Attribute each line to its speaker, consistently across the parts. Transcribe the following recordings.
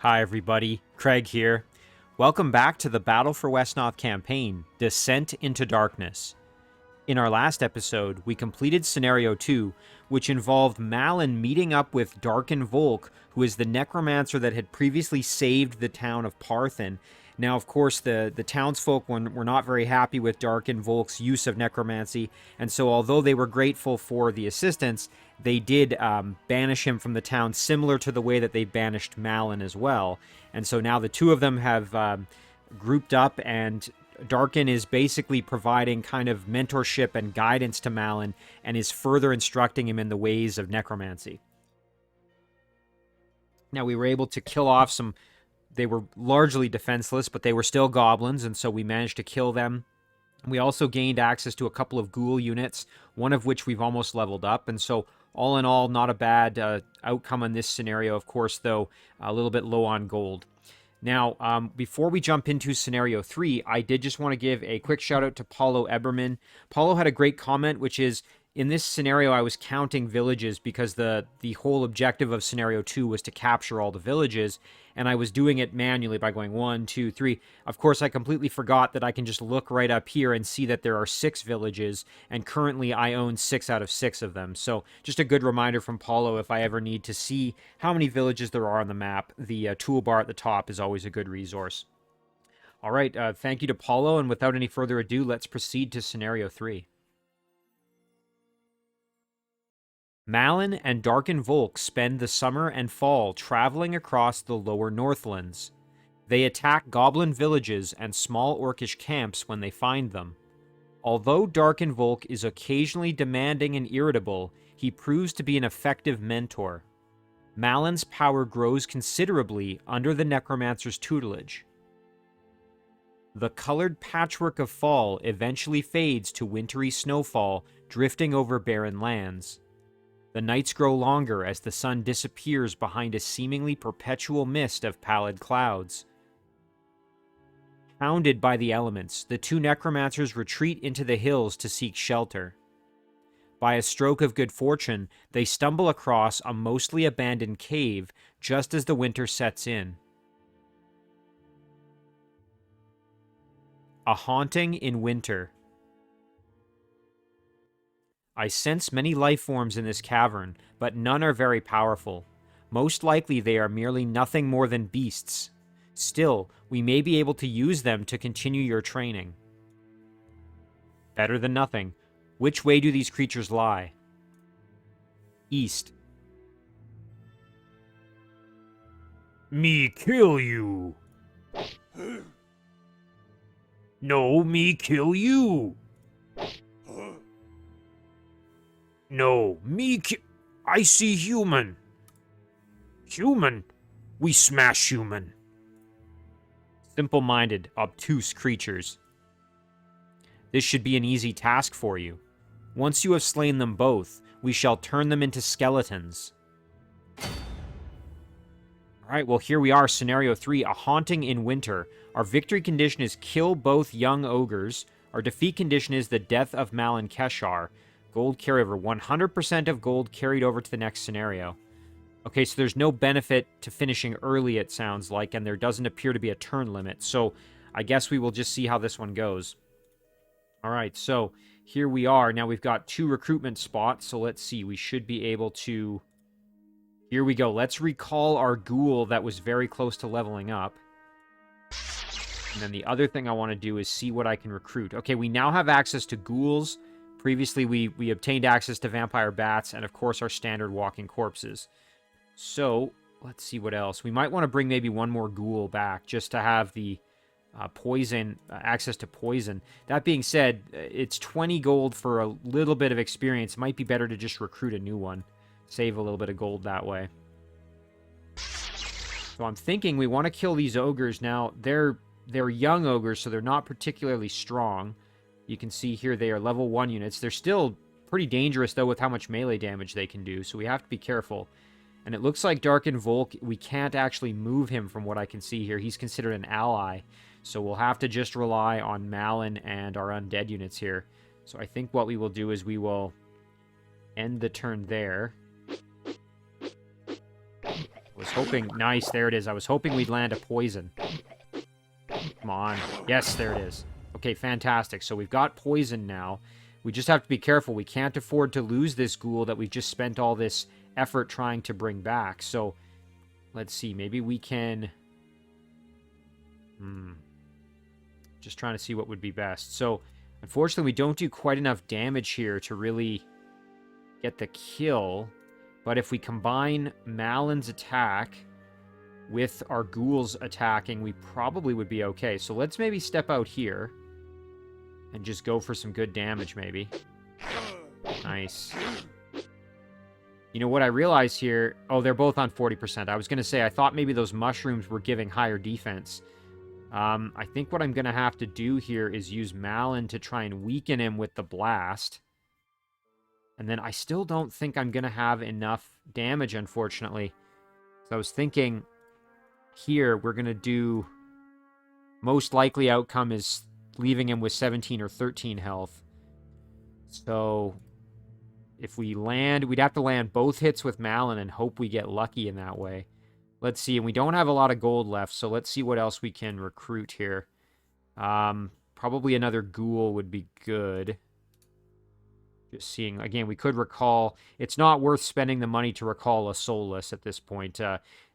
Speaker 1: Hi everybody, Craig here. Welcome back to the Battle for Wesnoth campaign, Descent into Darkness. In our last episode, we completed Scenario 2, which involved Malin meeting up with Darken Volk, who is the necromancer that had previously saved the town of Parthen. Now, of course, the townsfolk were not very happy with Darken Volk's use of necromancy, and so although they were grateful for the assistance, they did banish him from the town, similar to the way that they banished Malin as well. And so now the two of them have grouped up, and Darken is basically providing kind of mentorship and guidance to Malin, and is further instructing him in the ways of necromancy. Now, we were able to kill off some... They were largely defenseless, but they were still goblins, and so we managed to kill them. We also gained access to a couple of ghoul units, one of which we've almost leveled up, and so all in all, not a bad outcome on this scenario. Of course, though, a little bit low on gold. Now, before we jump into Scenario 3, I did just want to give a quick shout out to Paulo Eberman. Paulo had a great comment, which is, in this scenario, I was counting villages because the whole objective of Scenario 2 was to capture all the villages, and I was doing it manually by going 1, 2, 3. Of course, I completely forgot that I can just look right up here and see that there are 6 villages, and currently I own 6 out of 6 of them. So just a good reminder from Paulo, if I ever need to see how many villages there are on the map, the toolbar at the top is always a good resource. All right, thank you to Paulo, and without any further ado, let's proceed to Scenario 3. Malin and Darken Volk spend the summer and fall traveling across the lower Northlands. They attack goblin villages and small orcish camps when they find them. Although Darken Volk is occasionally demanding and irritable, he proves to be an effective mentor. Malin's power grows considerably under the necromancer's tutelage. The colored patchwork of fall eventually fades to wintry snowfall drifting over barren lands. The nights grow longer as the sun disappears behind a seemingly perpetual mist of pallid clouds. Hounded by the elements, the two necromancers retreat into the hills to seek shelter. By a stroke of good fortune, they stumble across a mostly abandoned cave just as the winter sets in. A haunting in winter. I sense many life forms in this cavern, but none are very powerful. Most likely they are merely nothing more than beasts. Still, we may be able to use them to continue your training. Better than nothing. Which way do these creatures lie? East. Me kill you. No, me kill you. No, I see human. Human? We smash human. Simple-minded, obtuse creatures. This should be an easy task for you. Once you have slain them both, we shall turn them into skeletons. Alright, well here we are, Scenario 3, a haunting in winter. Our victory condition is kill both young ogres. Our defeat condition is the death of Malin Keshar. Gold carryover. 100% of gold carried over to the next scenario. Okay, so there's no benefit to finishing early, it sounds like, and there doesn't appear to be a turn limit. So I guess we will just see how this one goes. Alright, so here we are. Now we've got 2 recruitment spots, so let's see. We should be able to... Here we go. Let's recall our ghoul that was very close to leveling up. And then the other thing I want to do is see what I can recruit. Okay, we now have access to ghouls. Previously, we obtained access to vampire bats and, of course, our standard walking corpses. So, let's see what else. We might want to bring maybe one more ghoul back just to have the poison, access to poison. That being said, it's 20 gold for a little bit of experience. Might be better to just recruit a new one. Save a little bit of gold that way. So I'm thinking we want to kill these ogres. Now, they're young ogres, so they're not particularly strong. You can see here they are level 1 units. They're still pretty dangerous, though, with how much melee damage they can do, so we have to be careful. And it looks like Darken Volk, we can't actually move him from what I can see here. He's considered an ally, so we'll have to just rely on Malin and our undead units here. So I think what we will do is we will end the turn there. I was hoping... Nice, there it is. I was hoping we'd land a poison. Come on. Yes, there it is. Okay, fantastic. So we've got poison now. We just have to be careful. We can't afford to lose this ghoul that we've just spent all this effort trying to bring back. So, let's see. Maybe we can... Just trying to see what would be best. So, unfortunately, we don't do quite enough damage here to really get the kill. But if we combine Malin's attack with our ghouls attacking, we probably would be okay. So let's maybe step out here and just go for some good damage, maybe. Nice. You know what I realized here? Oh, they're both on 40%. I was going to say, I thought maybe those mushrooms were giving higher defense. I think what I'm going to have to do here is use Malin to try and weaken him with the blast. And then I still don't think I'm going to have enough damage, unfortunately. So I was thinking here we're going to do... Most likely outcome is leaving him with 17 or 13 health. So if we land, we'd have to land both hits with Malin and hope we get lucky in that way. Let's see. And we don't have a lot of gold left, so let's see what else we can recruit here. Probably another ghoul would be good. Just seeing, again, we could recall... It's not worth spending the money to recall a soulless at this point.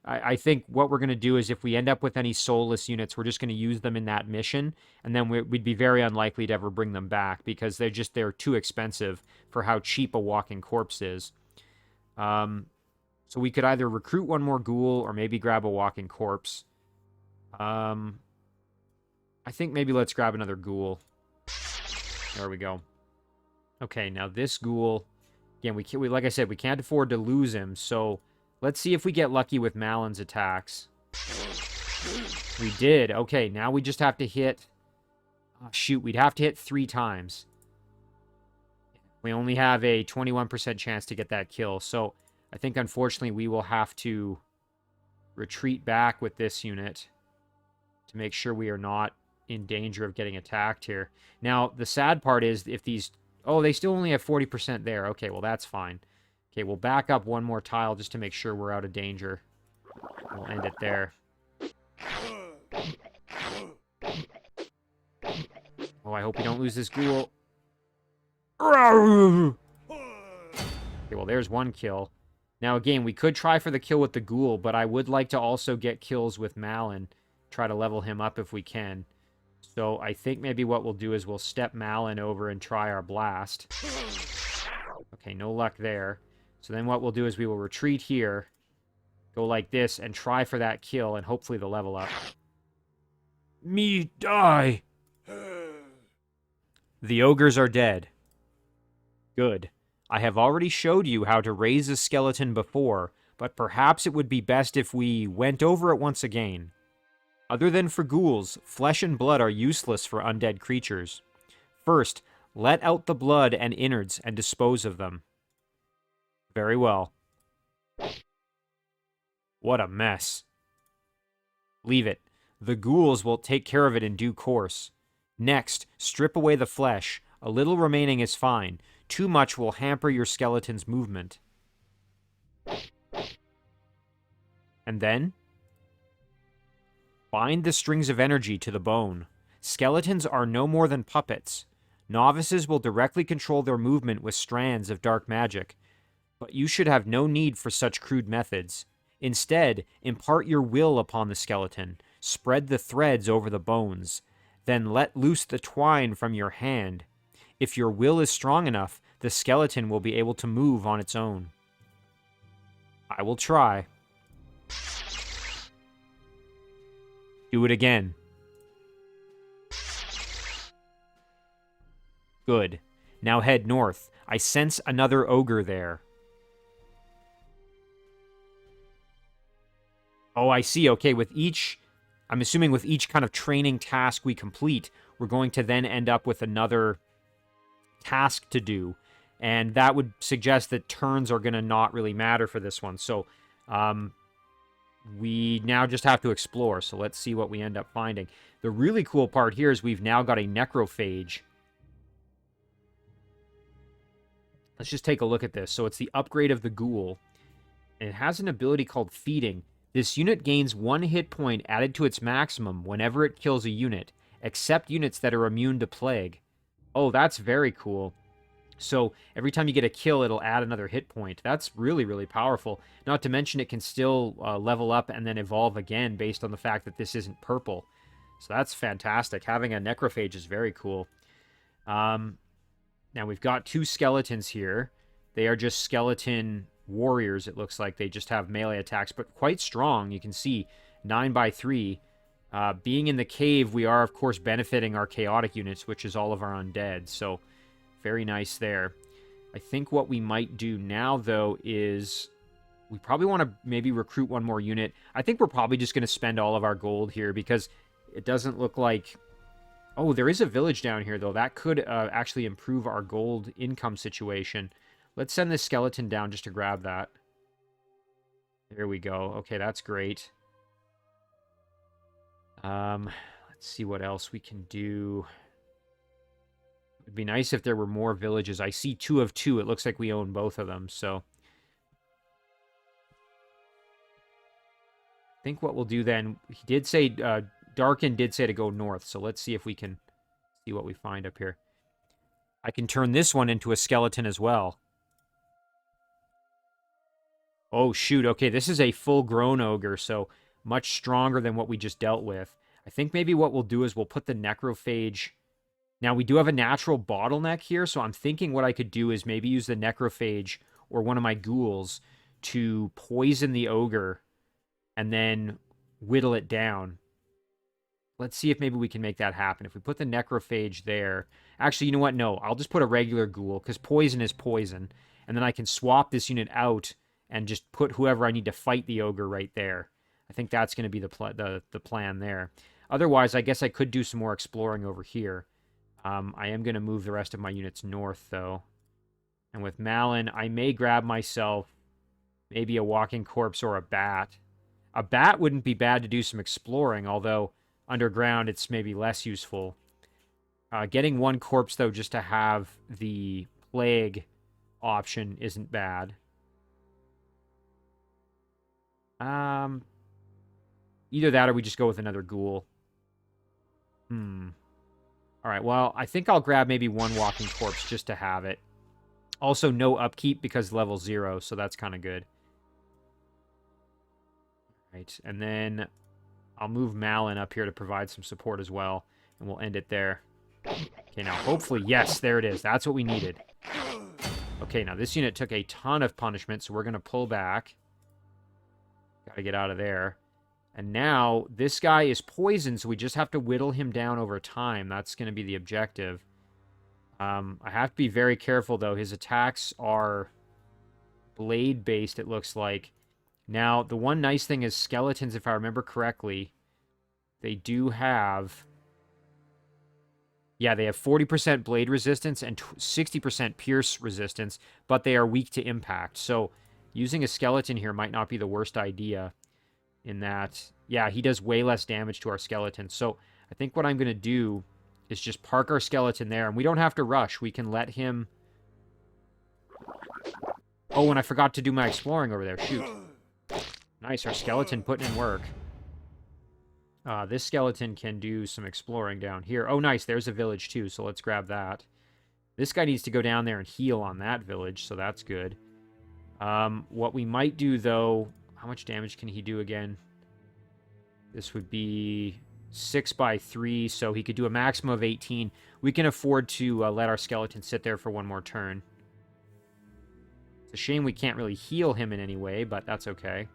Speaker 1: I think what we're going to do is if we end up with any soulless units, we're just going to use them in that mission, and then we'd be very unlikely to ever bring them back because they're too expensive for how cheap a walking corpse is. So we could either recruit one more ghoul or maybe grab a walking corpse. I think maybe let's grab another ghoul. There we go. Okay, now this ghoul, again, we like I said, we can't afford to lose him, so let's see if we get lucky with Malin's attacks. We did. Okay, now we just have to hit... Oh, shoot, we'd have to hit 3 times. We only have a 21% chance to get that kill, so I think, unfortunately, we will have to retreat back with this unit to make sure we are not in danger of getting attacked here. Now, the sad part is if these... Oh, they still only have 40% there. Okay, well, that's fine. Okay, we'll back up one more tile just to make sure we're out of danger. We'll end it there. Oh, I hope we don't lose this ghoul. Okay, well, there's one kill. Now, again, we could try for the kill with the ghoul, but I would like to also get kills with Malin. Try to level him up if we can. So I think maybe what we'll do is we'll step Malin over and try our blast. Okay, no luck there. So then what we'll do is we will retreat here, go like this, and try for that kill, and hopefully the level up. Me die! The ogres are dead. Good. I have already showed you how to raise a skeleton before, but perhaps it would be best if we went over it once again. Other than for ghouls, flesh and blood are useless for undead creatures. First, let out the blood and innards and dispose of them. Very well. What a mess. Leave it. The ghouls will take care of it in due course. Next, strip away the flesh. A little remaining is fine. Too much will hamper your skeleton's movement. And then? Bind the strings of energy to the bone. Skeletons are no more than puppets. Novices will directly control their movement with strands of dark magic. But you should have no need for such crude methods. Instead, impart your will upon the skeleton. Spread the threads over the bones. Then let loose the twine from your hand. If your will is strong enough, the skeleton will be able to move on its own. I will try. Do it again. Good. Now head north. I sense another ogre there. Oh, I see. Okay, with each... I'm assuming with each kind of training task we complete, we're going to then end up with another task to do. And that would suggest that turns are going to not really matter for this one. So, we now just have to explore. So let's see what we end up finding. The really cool part here is we've now got a necrophage. Let's just take a look at this. So it's the upgrade of the ghoul. And it has an ability called feeding. This unit gains 1 hit point added to its maximum whenever it kills a unit, except units that are immune to plague. Oh, that's very cool. So every time you get a kill, it'll add another hit point. That's really, really powerful. Not to mention it can still level up and then evolve again based on the fact that this isn't purple. So that's fantastic. Having a necrophage is very cool. Now we've got 2 skeletons here. They are just skeleton warriors, it looks like. They just have melee attacks, but quite strong. You can see 9x3. Being in the cave, we are, of course, benefiting our chaotic units, which is all of our undead. So very nice there. I think what we might do now, though, is we probably want to maybe recruit one more unit. I think we're probably just going to spend all of our gold here because it doesn't look like... Oh, there is a village down here, though. That could actually improve our gold income situation. Let's send this skeleton down just to grab that. There we go. Okay, that's great. Let's see what else we can do. It'd be nice if there were more villages. I see 2 of 2. It looks like we own both of them, so... I think what we'll do then... He did say... Darken did say to go north, so let's see if we can see what we find up here. I can turn this one into a skeleton as well. Oh, shoot. Okay, this is a full-grown ogre, so much stronger than what we just dealt with. I think maybe what we'll do is we'll put the necrophage... Now, we do have a natural bottleneck here, so I'm thinking what I could do is maybe use the necrophage or one of my ghouls to poison the ogre and then whittle it down. Let's see if maybe we can make that happen. If we put the necrophage there... Actually, you know what? No, I'll just put a regular ghoul, because poison is poison. And then I can swap this unit out and just put whoever I need to fight the ogre right there. I think that's going to be the plan there. Otherwise, I guess I could do some more exploring over here. I am going to move the rest of my units north, though. And with Malin, I may grab myself maybe a walking corpse or a bat. A bat wouldn't be bad to do some exploring, although underground it's maybe less useful. Getting 1 corpse, though, just to have the plague option isn't bad. Either that or we just go with another ghoul. Alright, well, I think I'll grab maybe 1 walking corpse just to have it. Also, no upkeep because level 0, so that's kind of good. Right, and then I'll move Malin up here to provide some support as well, and we'll end it there. Okay, now hopefully, yes, there it is. That's what we needed. Okay, now this unit took a ton of punishment, so we're going to pull back. Got to get out of there. And now, this guy is poisoned, so we just have to whittle him down over time. That's going to be the objective. I have to be very careful, though. His attacks are blade-based, it looks like. Now, the one nice thing is skeletons, if I remember correctly, they do have... Yeah, they have 40% blade resistance and 60% pierce resistance, but they are weak to impact. So, using a skeleton here might not be the worst idea. In that, yeah, he does way less damage to our skeleton. So I think what I'm going to do is just park our skeleton there. And we don't have to rush. We can let him... Oh, and I forgot to do my exploring over there. Shoot. Nice, our skeleton putting in work. This skeleton can do some exploring down here. Oh, nice, there's a village too, so let's grab that. This guy needs to go down there and heal on that village, so that's good. What we might do, though... How much damage can he do again? This would be 6x3, so he could do a maximum of 18. We can afford to let our skeleton sit there for 1 more turn. It's a shame we can't really heal him in any way, but that's okay.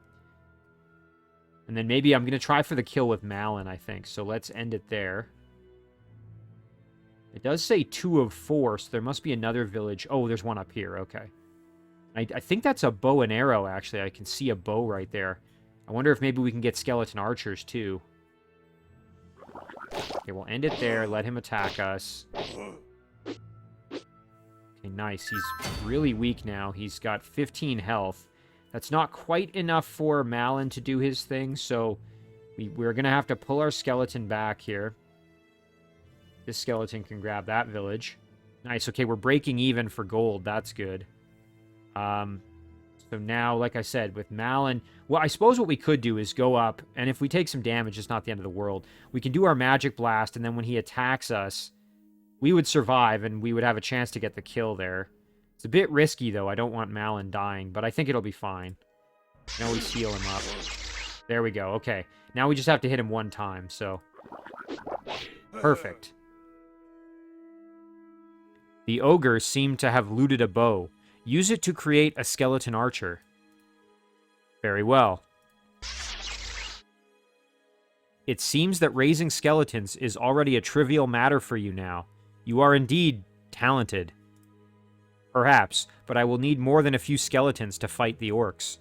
Speaker 1: And then maybe I'm going to try for the kill with Malin, I think. So let's end it there. It does say 2 of 4, so there must be another village. Oh, there's one up here. Okay. I think that's a bow and arrow, actually. I can see a bow right there. I wonder if maybe we can get skeleton archers, too. Okay, we'll end it there. Let him attack us. Okay, nice. He's really weak now. He's got 15 health. That's not quite enough for Malin to do his thing, so we're going to have to pull our skeleton back here. This skeleton can grab that village. Nice. Okay, we're breaking even for gold. That's good. So now, like I said, with Malin, well, I suppose what we could do is go up, and if we take some damage, it's not the end of the world. We can do our magic blast, and then when he attacks us, we would survive, and we would have a chance to get the kill there. It's a bit risky, though. I don't want Malin dying, but I think it'll be fine. Now we heal him up. There we go. Okay. Now we just have to hit him one time, so... Perfect. The ogre seemed to have looted a bow. Use it to create a skeleton archer. Very well. It seems that raising skeletons is already a trivial matter for you now. You are indeed talented. Perhaps, but I will need more than a few skeletons to fight the orcs.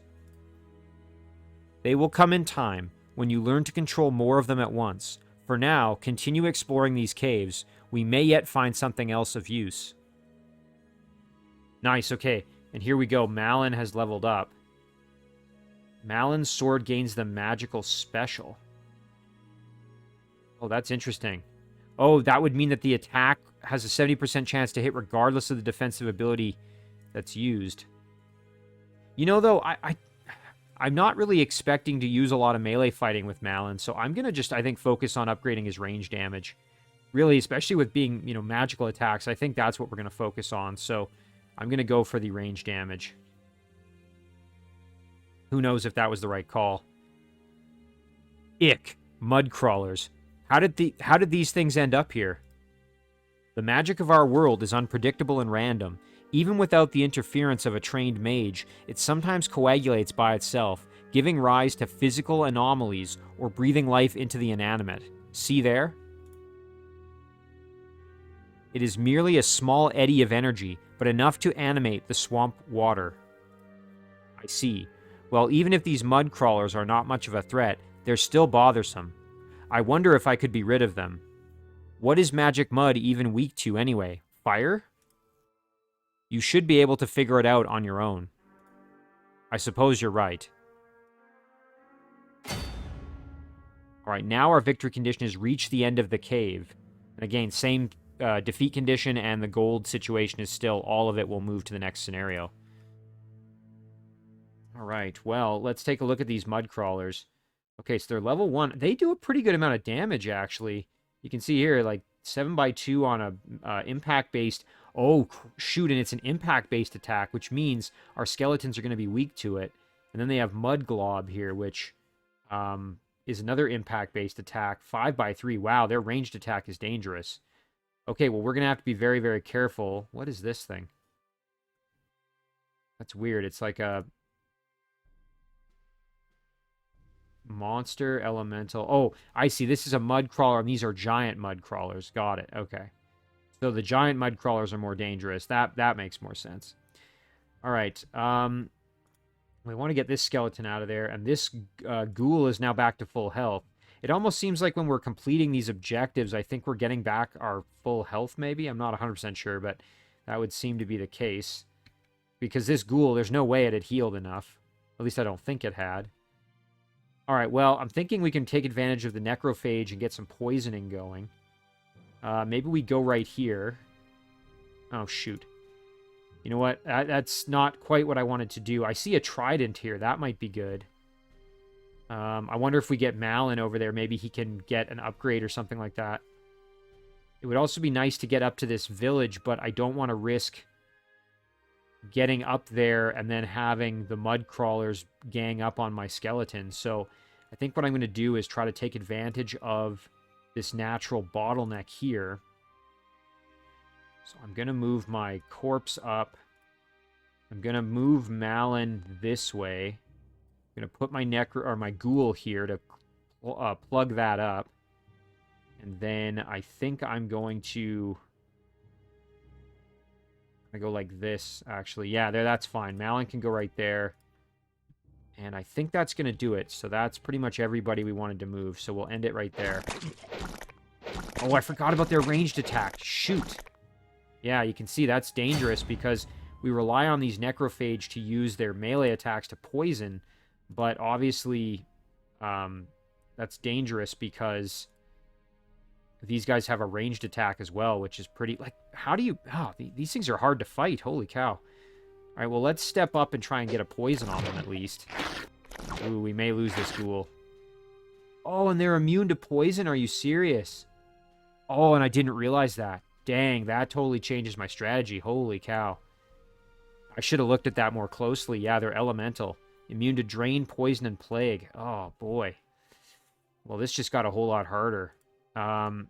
Speaker 1: They will come in time, when you learn to control more of them at once. For now, continue exploring these caves. We may yet find something else of use. Nice, okay. And here we go. Malin has leveled up. Malin's sword gains the magical special. Oh, that's interesting. Oh, that would mean that the attack has a 70% chance to hit regardless of the defensive ability that's used. You know, though, I'm not really expecting to use a lot of melee fighting with Malin, so I'm going to just, I think, focus on upgrading his range damage. Really, especially with being, you know, magical attacks, I think that's what we're going to focus on, so I'm going to go for the range damage. Who knows if that was the right call. Ick. Mud crawlers. How did these things end up here? The magic of our world is unpredictable and random. Even without the interference of a trained mage, it sometimes coagulates by itself, giving rise to physical anomalies or breathing life into the inanimate. See there? It is merely a small eddy of energy, but enough to animate the swamp water. I see. Well, even if these mud crawlers are not much of a threat, they're still bothersome. I wonder if I could be rid of them. What is magic mud even weak to anyway? Fire? You should be able to figure it out on your own. I suppose you're right. Alright, now our victory condition is reach the end of the cave. And again, same defeat condition, and the gold situation is still, all of it will move to the next scenario. Alright, well, let's take a look at these mud crawlers. Okay, so they're level 1. They do a pretty good amount of damage, actually. You can see here, like, 7x2 on a impact-based... Oh, shoot, and it's an impact-based attack, which means our skeletons are going to be weak to it. And then they have Mud Glob here, which is another impact-based attack. 5x3. Wow, their ranged attack is dangerous. Okay, well, we're going to have to be very, very careful. What is this thing? That's weird. It's like a... Monster, elemental. Oh, I see. This is a mud crawler, and these are giant mud crawlers. Got it. Okay. So the giant mud crawlers are more dangerous. That makes more sense. All right. We want to get this skeleton out of there, and this ghoul is now back to full health. It almost seems like when we're completing these objectives, I think we're getting back our full health, maybe? I'm not 100% sure, but that would seem to be the case. Because this ghoul, there's no way it had healed enough. At least I don't think it had. Alright, well, I'm thinking we can take advantage of the necrophage and get some poisoning going. Maybe we go right here. Oh, shoot. You know what? That's not quite what I wanted to do. I see a trident here. That might be good. I wonder if we get Malin over there. Maybe he can get an upgrade or something like that. It would also be nice to get up to this village, but I don't want to risk getting up there and then having the mud crawlers gang up on my skeleton. So I think what I'm going to do is try to take advantage of this natural bottleneck here. So I'm going to move my corpse up. I'm going to move Malin this way. I'm going to put my ghoul here to plug that up. And then I think I'm going to... I go like this, actually. Yeah, that's fine. Malin can go right there. And I think that's going to do it. So that's pretty much everybody we wanted to move. So we'll end it right there. Oh, I forgot about their ranged attack. Shoot. Yeah, you can see that's dangerous because we rely on these necrophage to use their melee attacks to poison. But obviously, that's dangerous because... these guys have a ranged attack as well, which is pretty... Like, how do you... Oh, these things are hard to fight. Holy cow. All right, well, let's step up and try and get a poison on them at least. Ooh, we may lose this ghoul. Oh, and they're immune to poison? Are you serious? Oh, and I didn't realize that. Dang, that totally changes my strategy. Holy cow. I should have looked at that more closely. Yeah, they're elemental. Immune to drain, poison, and plague. Oh, boy. Well, this just got a whole lot harder. I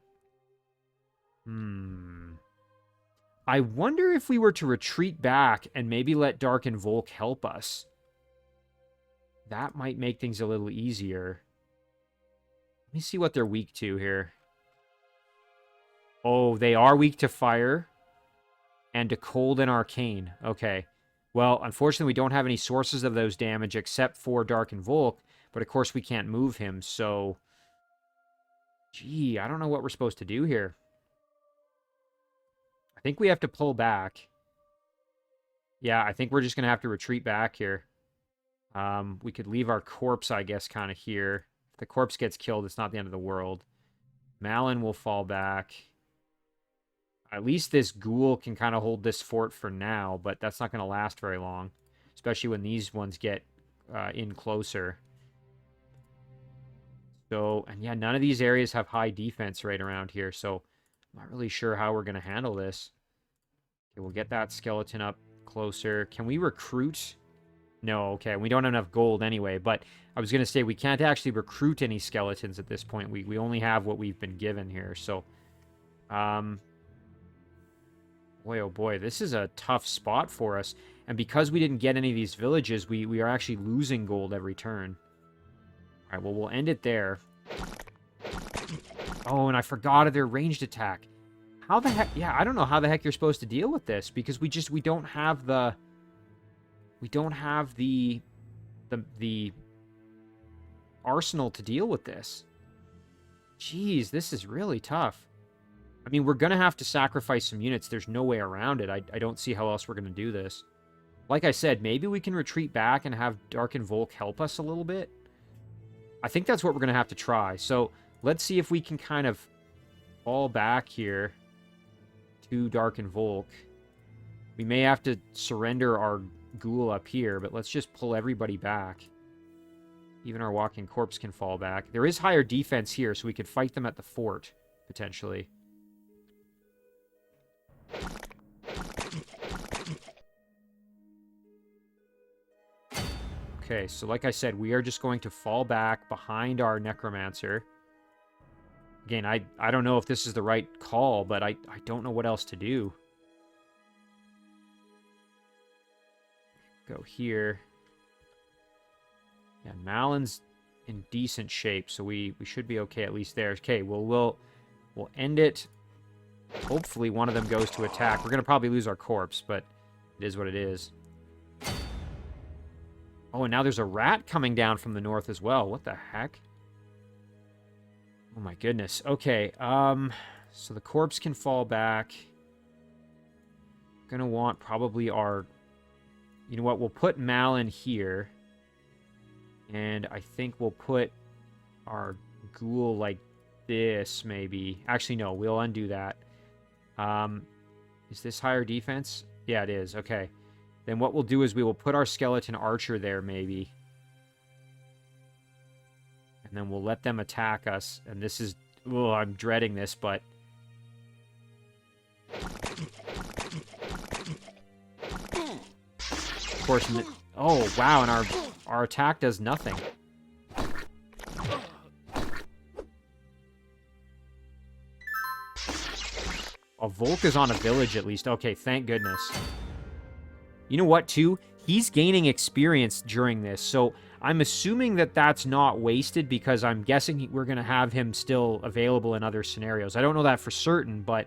Speaker 1: wonder if we were to retreat back and maybe let Darken Volk help us. That might make things a little easier. Let me see what they're weak to here. Oh, they are weak to fire and to cold and arcane. Okay. Well, unfortunately, we don't have any sources of those damage except for Darken Volk, but of course we can't move him, so... Gee, I don't know what we're supposed to do here. I think we have to pull back. Yeah, I think we're just going to have to retreat back here. We could leave our corpse, I guess, kind of here. If the corpse gets killed, it's not the end of the world. Malin will fall back. At least this ghoul can kind of hold this fort for now, but that's not going to last very long. Especially when these ones get in closer. So, and yeah, none of these areas have high defense right around here, so I'm not really sure how we're going to handle this. Okay, we'll get that skeleton up closer. Can we recruit? No, okay, we don't have enough gold anyway, but I was going to say we can't actually recruit any skeletons at this point. We only have what we've been given here, so... Boy, oh boy, this is a tough spot for us. And because we didn't get any of these villages, we are actually losing gold every turn. All right, well, we'll end it there. Oh, and I forgot of their ranged attack. How the heck... Yeah, I don't know how the heck you're supposed to deal with this, because we don't have the... We don't have the arsenal to deal with this. Jeez, this is really tough. I mean, we're going to have to sacrifice some units. There's no way around it. I don't see how else we're going to do this. Like I said, maybe we can retreat back and have Darken Volk help us a little bit. I think that's what we're going to have to try. So let's see if we can kind of fall back here to Darken Volk. We may have to surrender our ghoul up here, but let's just pull everybody back. Even our walking corpse can fall back. There is higher defense here, so we could fight them at the fort, potentially. Okay, so like I said, we are just going to fall back behind our necromancer. Again, I don't know if this is the right call, but I don't know what else to do. Go here. Yeah, Malin's in decent shape, so we should be okay at least there. Okay, we'll end it. Hopefully one of them goes to attack. We're going to probably lose our corpse, but it is what it is. Oh, and now there's a rat coming down from the north as well. What the heck? Oh my goodness. Okay, so the corpse can fall back. Gonna want probably our... You know what? We'll put Malin here. And I think we'll put our ghoul like this, maybe. Actually, no. We'll undo that. Is this higher defense? Yeah, it is. Okay. Then what we'll do is we will put our skeleton archer there, maybe. And then we'll let them attack us. And this is... Oh, I'm dreading this, but... Of course... Oh, wow, and our attack does nothing. A Volk is on a village, at least. Okay, thank goodness. You know what, too? He's gaining experience during this, so I'm assuming that that's not wasted because I'm guessing we're going to have him still available in other scenarios. I don't know that for certain, but...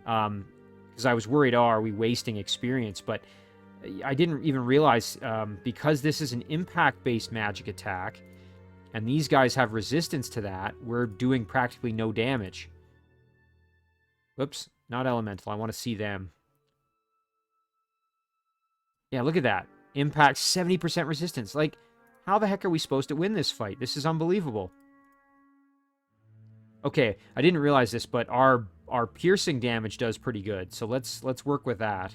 Speaker 1: Because I was worried, are we wasting experience? But I didn't even realize, because this is an impact-based magic attack, and these guys have resistance to that, we're doing practically no damage. Whoops, not elemental. I want to see them. Yeah, look at that. Impact 70% resistance. Like, how the heck are we supposed to win this fight? This is unbelievable. Okay, I didn't realize this, but our piercing damage does pretty good. So let's work with that.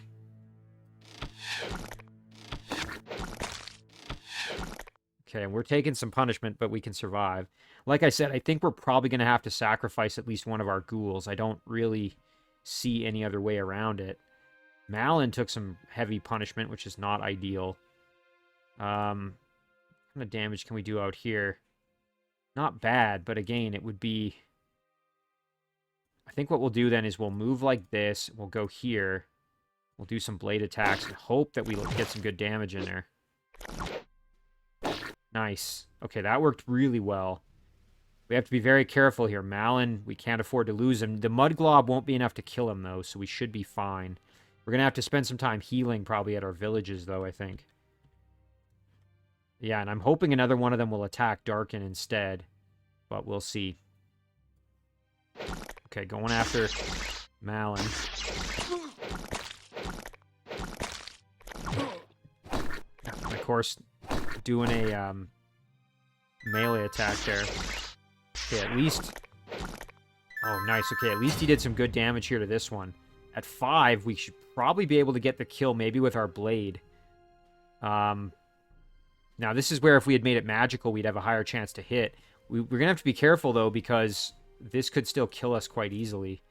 Speaker 1: Okay, we're taking some punishment, but we can survive. Like I said, I think we're probably going to have to sacrifice at least one of our ghouls. I don't really see any other way around it. Malin took some heavy punishment, which is not ideal. What kind of damage can we do out here? Not bad, but again, it would be... I think what we'll do then is we'll move like this. We'll go here. We'll do some blade attacks and hope that we get some good damage in there. Nice. Okay, that worked really well. We have to be very careful here. Malin, we can't afford to lose him. The mud glob won't be enough to kill him, though, so we should be fine. We're going to have to spend some time healing probably at our villages, though, I think. Yeah, and I'm hoping another one of them will attack Darken instead. But we'll see. Okay, going after Malin. And of course, doing a melee attack there. Okay, at least... Oh, nice. Okay, at least he did some good damage here to this one. At 5, we should probably be able to get the kill, maybe with our blade. Now, this is where if we had made it magical, we'd have a higher chance to hit. We're going to have to be careful, though, because this could still kill us quite easily.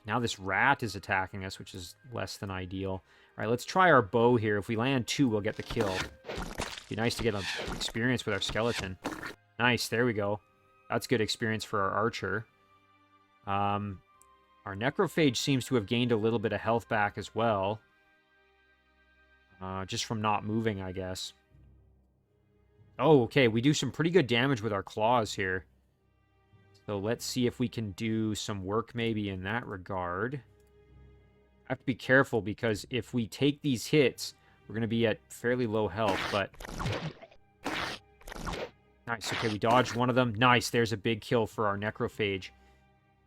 Speaker 1: Now this rat is attacking us, which is less than ideal. All right, let's try our bow here. If we land 2, we'll get the kill. Be nice to get an experience with our skeleton. Nice, there we go. That's good experience for our archer. Our necrophage seems to have gained a little bit of health back as well. Just from not moving, I guess. Oh, okay, we do some pretty good damage with our claws here. So let's see if we can do some work maybe in that regard. I have to be careful because if we take these hits, we're going to be at fairly low health, but... Nice, okay, we dodged one of them. Nice, there's a big kill for our necrophage.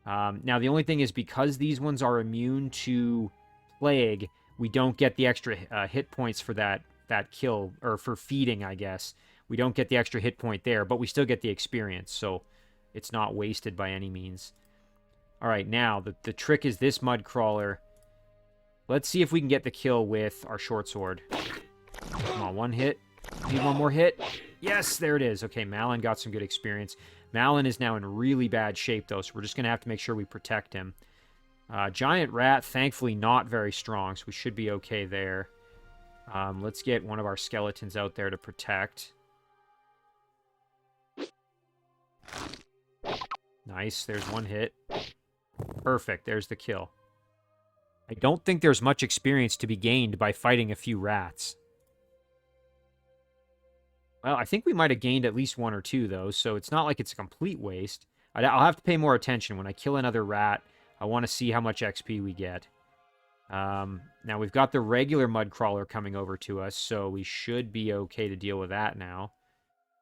Speaker 1: Now, the only thing is because these ones are immune to plague, we don't get the extra hit points for that kill, or for feeding, I guess. We don't get the extra hit point there, but we still get the experience, so it's not wasted by any means. All right, now, the trick is this mud crawler. Let's see if we can get the kill with our short sword. Come on, one hit. Need one more hit. Yes, there it is. Okay, Malin got some good experience. Malin is now in really bad shape, though, so we're just going to have to make sure we protect him. Giant rat, thankfully not very strong, so we should be okay there. Let's get one of our skeletons out there to protect. Nice, there's one hit. Perfect, there's the kill. I don't think there's much experience to be gained by fighting a few rats. Well, I think we might have gained at least 1 or 2, though, so it's not like it's a complete waste. I'll have to pay more attention. When I kill another rat, I want to see how much XP we get. Now, we've got the regular mud crawler coming over to us, so we should be okay to deal with that now.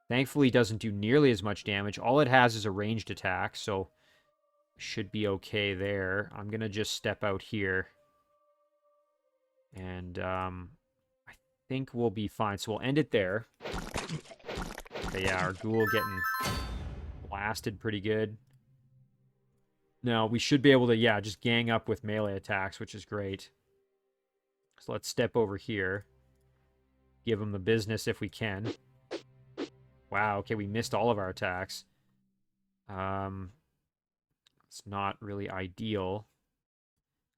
Speaker 1: Thankfully, it doesn't do nearly as much damage. All it has is a ranged attack, so should be okay there. I'm going to just step out here. And I think we'll be fine. So we'll end it there. Okay, yeah, our ghoul getting blasted pretty good. No, we should be able to, yeah, just gang up with melee attacks, which is great. So let's step over here. Give them the business if we can. Wow, okay, we missed all of our attacks. It's not really ideal.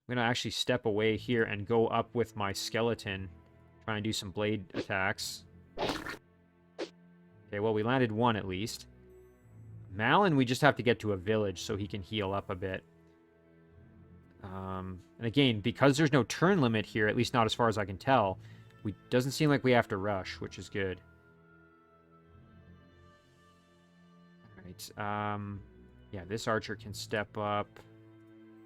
Speaker 1: I'm going to actually step away here and go up with my skeleton. Try and do some blade attacks. Okay, well, we landed 1 at least. Malin, we just have to get to a village so he can heal up a bit. And again, because there's no turn limit here, at least not as far as I can tell, doesn't seem like we have to rush, which is good. Alright, yeah, this archer can step up.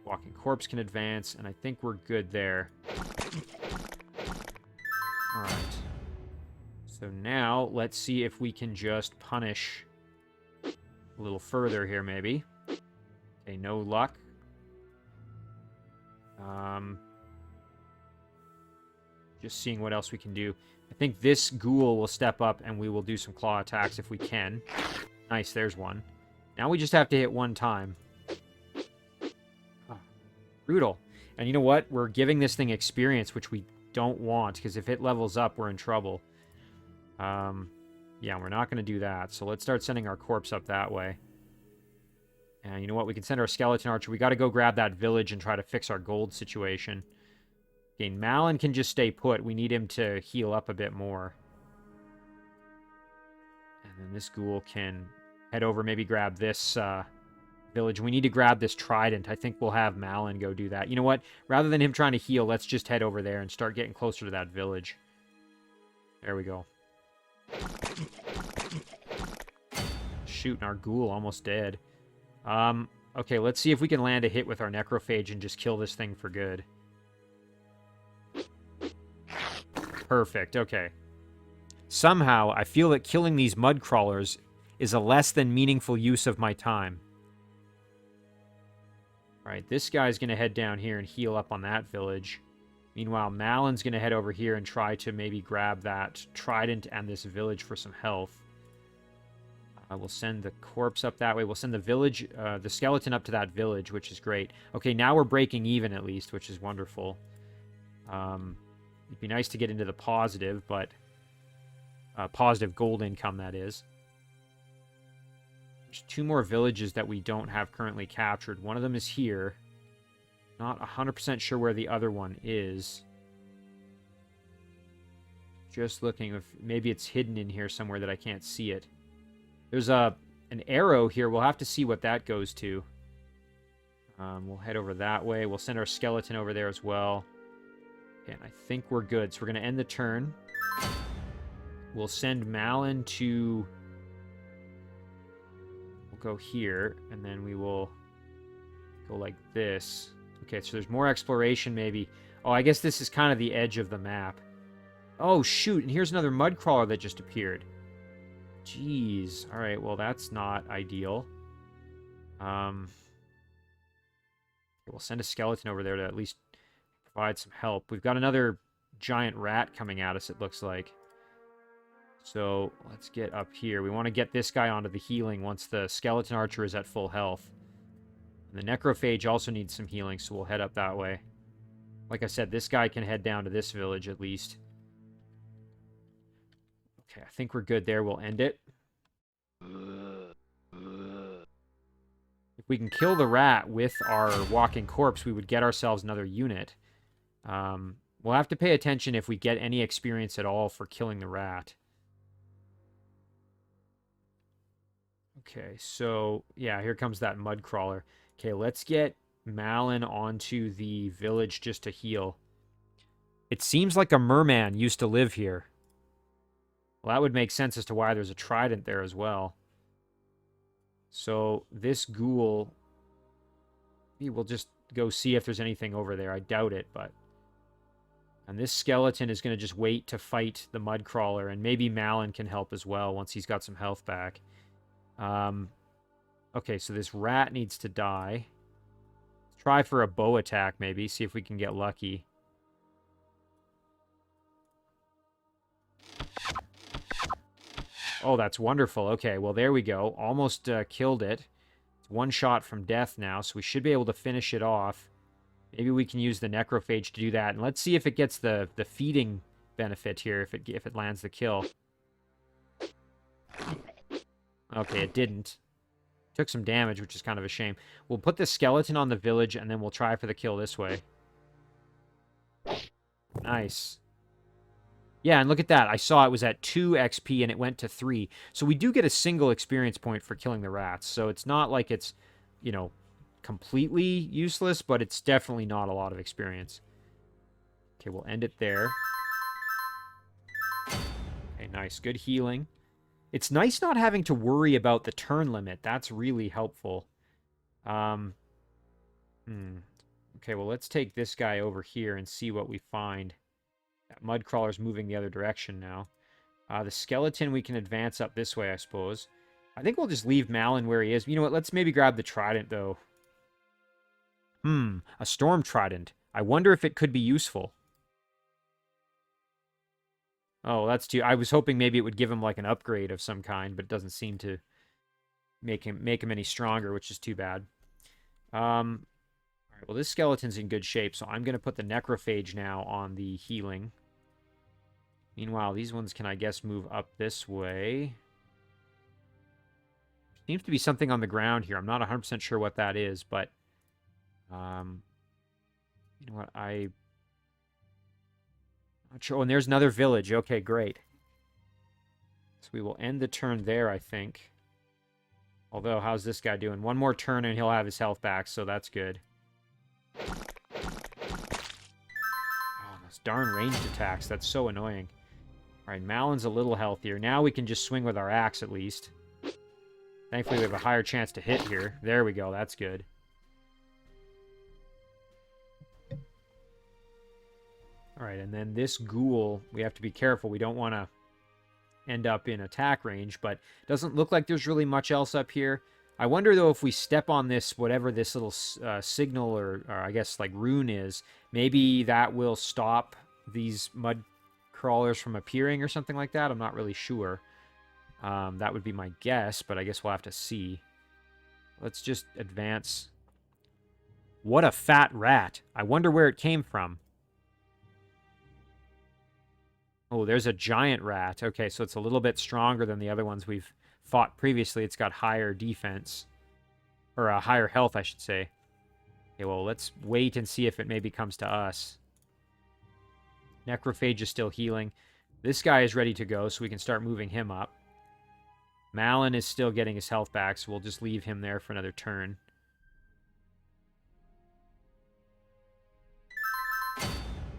Speaker 1: Walking corpse can advance, and I think we're good there. Alright. So now, let's see if we can just punish a little further here, maybe. Okay, no luck. Just seeing what else we can do. I think this ghoul will step up, and we will do some claw attacks if we can. Nice, there's one. Now we just have to hit 1 time. Oh, brutal. And you know what? We're giving this thing experience, which we don't want, because if it levels up, we're in trouble. Yeah, we're not going to do that. So let's start sending our corpse up that way. And you know what? We can send our skeleton archer. We got to go grab that village and try to fix our gold situation. Okay, Malin can just stay put. We need him to heal up a bit more. And then this ghoul can head over, maybe grab this village. We need to grab this trident. I think we'll have Malin go do that. You know what? Rather than him trying to heal, let's just head over there and start getting closer to that village. There we go. Shooting our ghoul, almost dead. Okay, let's see if we can land a hit with our necrophage and just kill this thing for good. Perfect, okay. Somehow, I feel that killing these mud crawlers is a less than meaningful use of my time. Alright, this guy's going to head down here and heal up on that village. Meanwhile, Malin's going to head over here and try to maybe grab that trident and this village for some health. We'll send the corpse up that way. We'll send the village, the skeleton up to that village, which is great. Okay, now we're breaking even at least, which is wonderful. It'd be nice to get into the positive, but... positive gold income, that is. There's 2 more villages that we don't have currently captured. One of them is here. Not 100% sure where the other one is. Just looking if maybe it's hidden in here somewhere that I can't see it. There's an arrow here. We'll have to see what that goes to. We'll head over that way. We'll send our skeleton over there as well. Okay, and I think we're good. So we're going to end the turn. We'll send Malin to... We'll go here, and then we will go like this. Okay, so there's more exploration maybe. Oh, I guess this is kind of the edge of the map. Oh, shoot, and here's another mud crawler that just appeared. Jeez. All right, well, that's not ideal. We'll send a skeleton over there to at least provide some help. We've got another giant rat coming at us, it looks like. So let's get up here. We want to get this guy onto the healing once the skeleton archer is at full health. And the necrophage also needs some healing, so we'll head up that way. Like I said, this guy can head down to this village at least. Okay, I think we're good there. We'll end it. If we can kill the rat with our walking corpse, we would get ourselves another unit. We'll have to pay attention if we get any experience at all for killing the rat. Okay, so, yeah, here comes that mud crawler. Okay, let's get Malin onto the village just to heal. It seems like a merman used to live here. Well, that would make sense as to why there's a trident there as well. So, this ghoul... Maybe we'll just go see if there's anything over there. I doubt it, but... And this skeleton is going to just wait to fight the mud crawler, and maybe Malin can help as well once he's got some health back. Okay, so this rat needs to die. Let's try for a bow attack, maybe. See if we can get lucky. Oh, that's wonderful. Okay, well, there we go. Almost killed it. It's one shot from death now, so we should be able to finish it off. Maybe we can use the necrophage to do that. And let's see if it gets the feeding benefit here, if it lands the kill. Okay, it didn't. Took some damage, which is kind of a shame. We'll put the skeleton on the village, and then we'll try for the kill this way. Nice. Yeah, and look at that. I saw it was at 2 XP, and it went to 3. So we do get a single experience point for killing the rats. So it's not like it's, you know, completely useless, but it's definitely not a lot of experience. Okay, we'll end it there. Okay, nice. Good healing. It's nice not having to worry about the turn limit. That's really helpful. Okay, well, let's take this guy over here and see what we find. That mud crawler's moving the other direction now. The skeleton, we can advance up this way, I suppose. I think we'll just leave Malin where he is. You know what? Let's maybe grab the trident, though. A storm trident. I wonder if it could be useful. Oh, that's too... I was hoping maybe it would give him, like, an upgrade of some kind, but it doesn't seem to make him any stronger, which is too bad. Alright, well, this skeleton's in good shape, so I'm going to put the necrophage now on the healing. Meanwhile, these ones can, I guess, move up this way. Seems to be something on the ground here. I'm not 100% sure what that is, but... you know what? I'm not sure. Oh, and there's another village. Okay, great. So we will end the turn there, I think. Although, how's this guy doing? One more turn and he'll have his health back, so that's good. Oh, those darn ranged attacks. That's so annoying. Alright, Malin's a little healthier. Now we can just swing with our axe, at least. Thankfully, we have a higher chance to hit here. There we go. That's good. Alright, and then this ghoul, we have to be careful. We don't want to end up in attack range, but it doesn't look like there's really much else up here. I wonder, though, if we step on this, whatever this little signal or I guess, like, rune is, maybe that will stop these mud crawlers from appearing or something like that. I'm not really sure. That would be my guess, but I guess we'll have to see. Let's just advance. What a fat rat. I wonder where it came from. Oh, there's a giant rat. Okay, so it's a little bit stronger than the other ones we've fought previously. It's got higher defense. Or higher health, I should say. Okay, well, let's wait and see if it maybe comes to us. Necrophage is still healing. This guy is ready to go, so we can start moving him up. Malin is still getting his health back, so we'll just leave him there for another turn.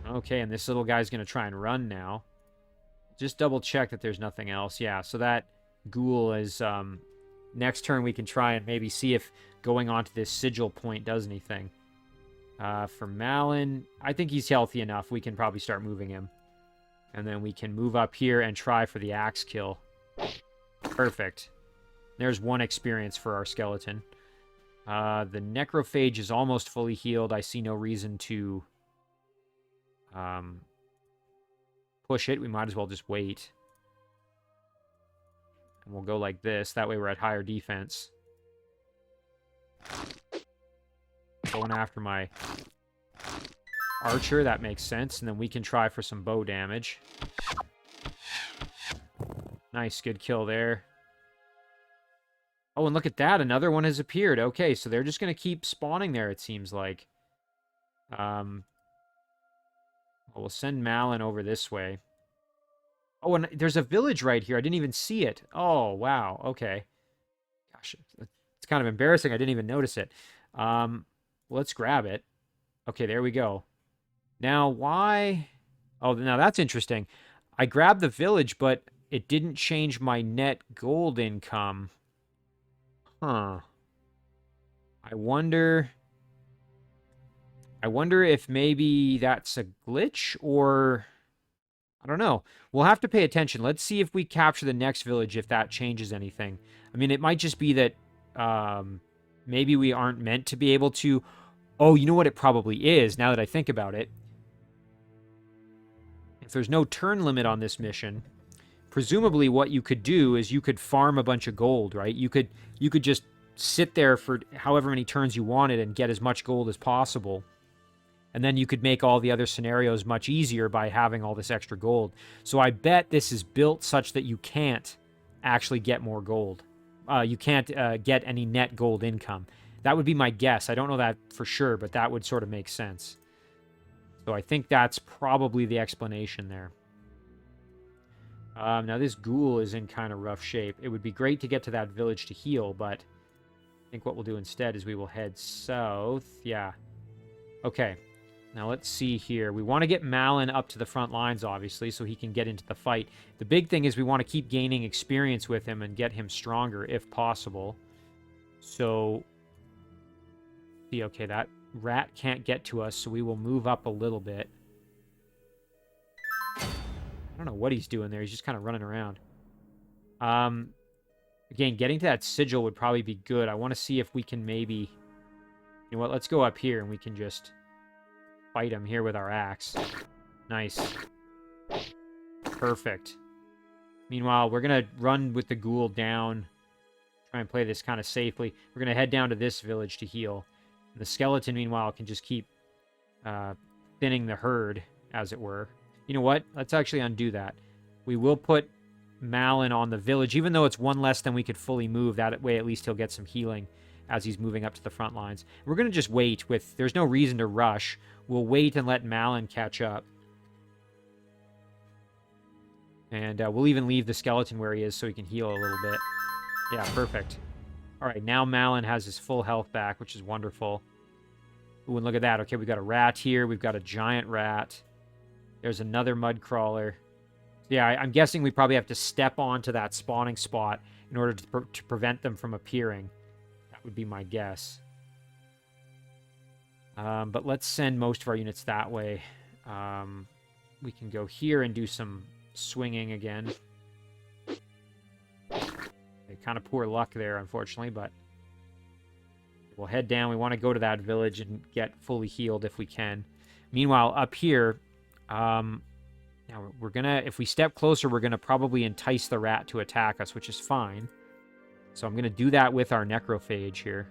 Speaker 1: Okay, and this little guy's going to try and run now. Just double check that there's nothing else. Yeah, so that ghoul is... next turn we can try and maybe see if going on to this sigil point does anything. For Malin, I think he's healthy enough. We can probably start moving him. And then we can move up here and try for the axe kill. Perfect. There's one experience for our skeleton. The necrophage is almost fully healed. I see no reason to push it. We might as well just wait. And we'll go like this. That way we're at higher defense. Going after my archer. That makes sense. And then we can try for some bow damage. Nice, good kill there. Oh, and look at that. Another one has appeared. Okay, so they're just going to keep spawning there, it seems like. We'll send Malin over this way. Oh, and there's a village right here. I didn't even see it. Oh, wow. Okay. Gosh, it's kind of embarrassing. I didn't even notice it. Let's grab it. Okay, there we go. Now, why... Oh, now that's interesting. I grabbed the village, but it didn't change my net gold income. Huh. I wonder if maybe that's a glitch, or... I don't know. We'll have to pay attention. Let's see if we capture the next village, if that changes anything. I mean, it might just be that maybe we aren't meant to be able to... Oh, you know what it probably is, now that I think about it. If there's no turn limit on this mission, presumably what you could do is you could farm a bunch of gold, right? You could just sit there for however many turns you wanted and get as much gold as possible. And then you could make all the other scenarios much easier by having all this extra gold. So I bet this is built such that you can't actually get more gold. You can't get any net gold income. That would be my guess. I don't know that for sure, but that would sort of make sense. So I think that's probably the explanation there. Now this ghoul is in kind of rough shape. It would be great to get to that village to heal, but I think what we'll do instead is we will head south. Yeah. Okay. Now let's see here. We want to get Malin up to the front lines, obviously, so he can get into the fight. The big thing is we want to keep gaining experience with him and get him stronger, if possible. So, see, okay, that rat can't get to us, so we will move up a little bit. I don't know what he's doing there. He's just kind of running around. Again, getting to that sigil would probably be good. I want to see if we can maybe... You know what? Let's go up here and we can just fight him here with our axe. Nice. Perfect. Meanwhile, we're going to run with the ghoul down. Try and play this kind of safely. We're going to head down to this village to heal. And the skeleton, meanwhile, can just keep thinning the herd, as it were. You know what? Let's actually undo that. We will put Malin on the village, even though it's one less than we could fully move. That way, at least he'll get some healing as he's moving up to the front lines. We're going to just wait. There's no reason to rush. We'll wait and let Malin catch up. And we'll even leave the skeleton where he is so he can heal a little bit. Yeah, perfect. All right, now Malin has his full health back, which is wonderful. Ooh, and look at that. Okay, we've got a rat here. We've got a giant rat. There's another mud crawler. Yeah, I'm guessing we probably have to step onto that spawning spot in order to prevent them from appearing. That would be my guess. But let's send most of our units that way. We can go here and do some swinging again. Okay, kind of poor luck there, unfortunately, but we'll head down. We want to go to that village and get fully healed if we can. Meanwhile, up here, now we're gonna, if we step closer, we're gonna probably entice the rat to attack us, which is fine. So I'm gonna do that with our necrophage here.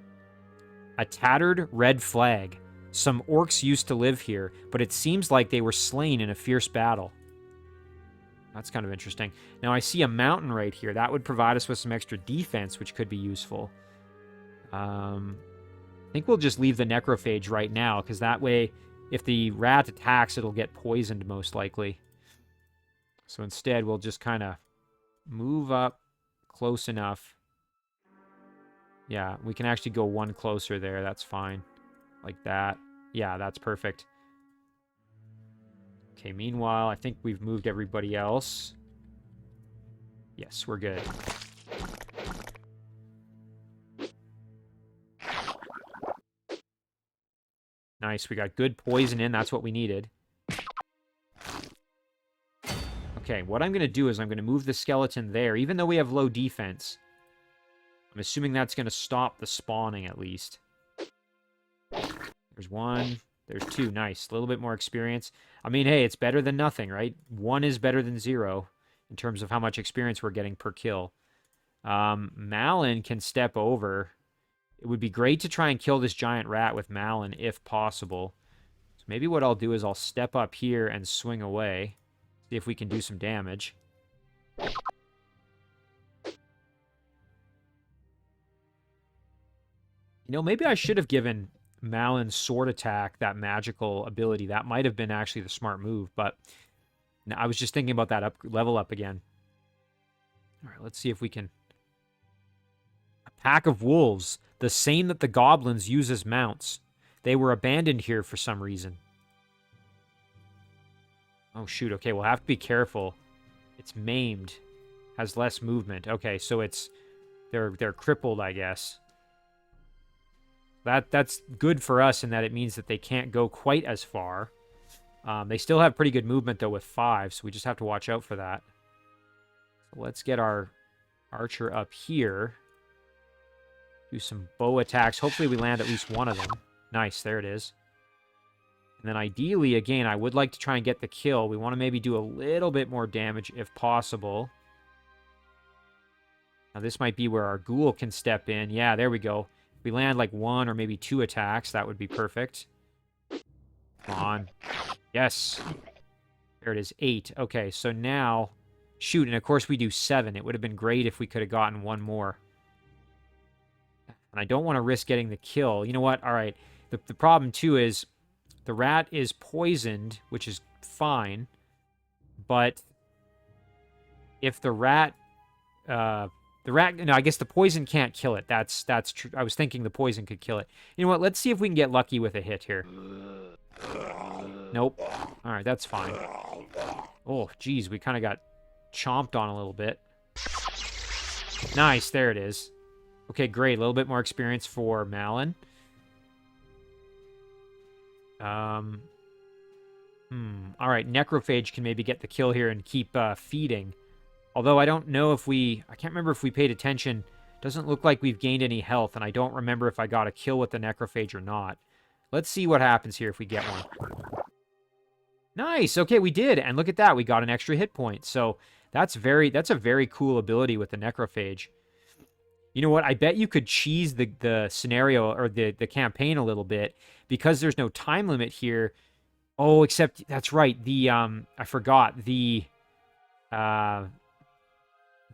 Speaker 1: A tattered red flag. Some orcs used to live here, but it seems like they were slain in a fierce battle. That's kind of interesting. Now I see a mountain right here. That would provide us with some extra defense, which could be useful. I think we'll just leave the necrophage right now, because that way, if the rat attacks, it'll get poisoned most likely. So instead, we'll just kind of move up close enough. Yeah, we can actually go one closer there. That's fine. Like that. Yeah, that's perfect. Okay, meanwhile, I think we've moved everybody else. Yes, we're good. Nice, we got good poison in. That's what we needed. Okay, what I'm going to do is I'm going to move the skeleton there, even though we have low defense. I'm assuming that's going to stop the spawning, at least. There's one. There's two. Nice. A little bit more experience. I mean, hey, it's better than nothing, right? 1 is better than 0 in terms of how much experience we're getting per kill. Malin can step over. It would be great to try and kill this giant rat with Malin if possible. So maybe what I'll do is I'll step up here and swing away. See if we can do some damage. You know, maybe I should have given Malin's sword attack that magical ability. That might have been actually the smart move, but I was just thinking about that level up again. All right, let's see if we can... A pack of wolves, the same that the goblins use as mounts. They were abandoned here for some reason. Oh, shoot. Okay, we'll have to be careful. It's maimed. Has less movement. Okay, so it's... They're crippled, I guess. That's good for us in that it means that they can't go quite as far. They still have pretty good movement, though, with 5, so we just have to watch out for that. So let's get our archer up here. Do some bow attacks. Hopefully we land at least one of them. Nice, there it is. And then ideally, again, I would like to try and get the kill. We want to maybe do a little bit more damage if possible. Now this might be where our ghoul can step in. Yeah, there we go. If we land like 1 or maybe 2 attacks, that would be perfect. Come on. Yes. There it is, 8. Okay, so now... Shoot, and of course we do 7. It would have been great if we could have gotten 1 more. And I don't want to risk getting the kill. You know what? All right. The problem, too, is the rat is poisoned, which is fine. But if the rat... no, I guess the poison can't kill it. That's true. I was thinking the poison could kill it. You know what? Let's see if we can get lucky with a hit here. Nope. All right, that's fine. Oh, geez, we kind of got chomped on a little bit. Nice, there it is. Okay, great. A little bit more experience for Malin. All right, Necrophage can maybe get the kill here and keep feeding. Although I don't know if we... I can't remember if we paid attention. Doesn't look like we've gained any health, and I don't remember if I got a kill with the Necrophage or not. Let's see what happens here if we get one. Nice! Okay, we did, and look at that. We got an extra hit point. So that's a very cool ability with the Necrophage. You know what? I bet you could cheese the scenario or the campaign a little bit. Because there's no time limit here, Oh, except that's right. The I forgot uh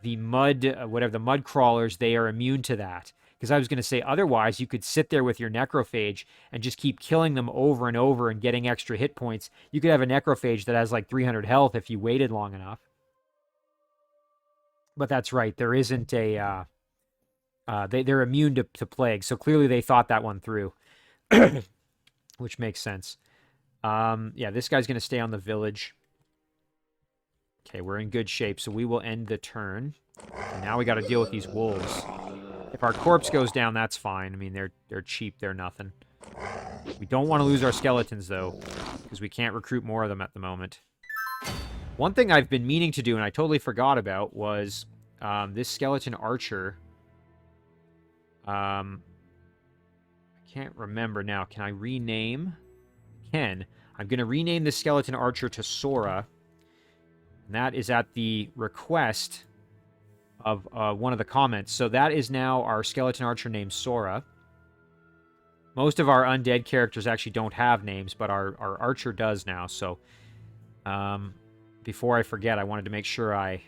Speaker 1: the mud whatever the mud crawlers, they are immune to that. Because I was going to say otherwise you could sit there with your necrophage and just keep killing them over and over and getting extra hit points. You could have a necrophage that has like 300 health if you waited long enough. But that's right. There isn't a they're immune to plague. So clearly they thought that one through, which makes sense. Yeah, this guy's going to stay on the village. Okay, we're in good shape, so we will end the turn. And now we got to deal with these wolves. If our corpse goes down, that's fine. I mean, they're cheap, they're nothing. We don't want to lose our skeletons, though, because we can't recruit more of them at the moment. One thing I've been meaning to do, and I totally forgot about, was this skeleton archer. I can't remember now. Can I rename? I can. I'm going to rename the skeleton archer to Sora. And that is at the request of one of the comments. So that is now our skeleton archer named Sora. Most of our undead characters actually don't have names, but our archer does now. So before I forget, I wanted to make sure I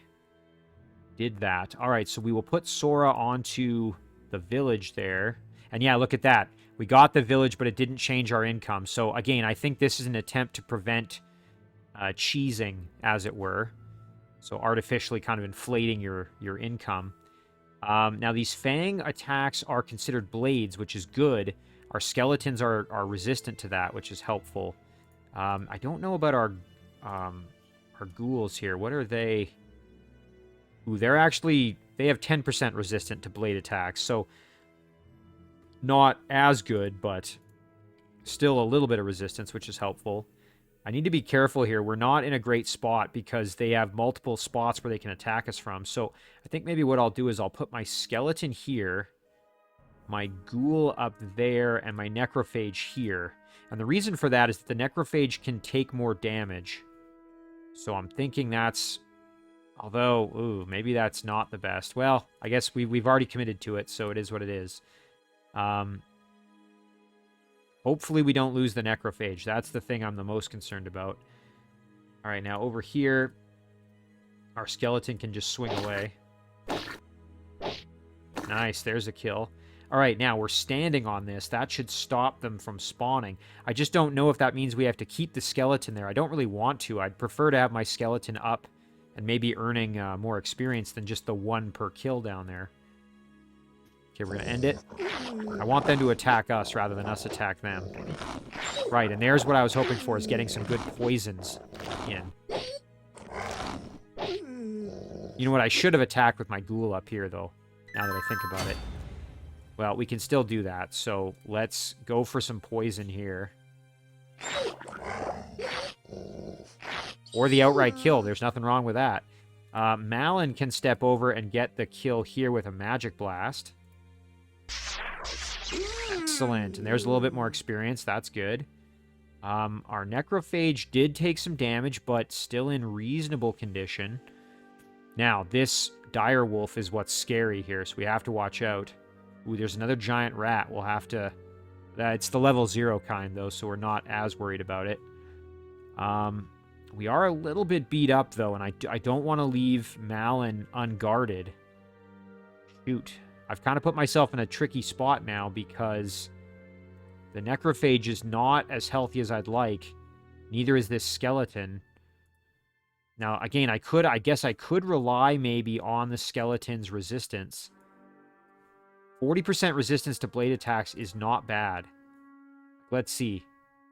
Speaker 1: did that. All right, so we will put Sora onto the village there. And yeah, look at that. We got the village, but it didn't change our income. So again, I think this is an attempt to prevent cheesing, as it were. So artificially kind of inflating your income. Now, these fang attacks are considered blades, which is good. Our skeletons are resistant to that, which is helpful. I don't know about our ghouls here. What are they? Ooh, they have 10% resistant to blade attacks. So not as good, but still a little bit of resistance, which is helpful. I need to be careful here. We're not in a great spot because they have multiple spots where they can attack us from. So I think maybe what I'll do is I'll put my skeleton here, my ghoul up there, and my necrophage here. And the reason for that is that the necrophage can take more damage. So I'm thinking that's... Although, ooh, maybe that's not the best. Well, I guess we've already committed to it, so it is what it is. Hopefully we don't lose the necrophage. That's the thing I'm the most concerned about. All right, now over here, our skeleton can just swing away. Nice, there's a kill. All right, now we're standing on this. That should stop them from spawning. I just don't know if that means we have to keep the skeleton there. I don't really want to. I'd prefer to have my skeleton up and maybe earning more experience than just the one per kill down there. Okay, we're going to end it. I want them to attack us rather than us attack them. Right, and there's what I was hoping for, is getting some good poisons in. You know what? I should have attacked with my ghoul up here, though, now that I think about it. Well, we can still do that, so let's go for some poison here. Or the outright kill. There's nothing wrong with that. Malin can step over and get the kill here with a magic blast. Excellent. And there's a little bit more experience. That's good. Our necrophage did take some damage, but still in reasonable condition. Now, this dire wolf is what's scary here, so we have to watch out. Ooh, there's another giant rat. We'll have to... it's the level 0 kind, though, so we're not as worried about it. We are a little bit beat up, though, and I don't want to leave Malin unguarded. Shoot. I've kind of put myself in a tricky spot now because the necrophage is not as healthy as I'd like. Neither is this skeleton. Now, again, I guess I could rely maybe on the skeleton's resistance. 40% resistance to blade attacks is not bad. Let's see.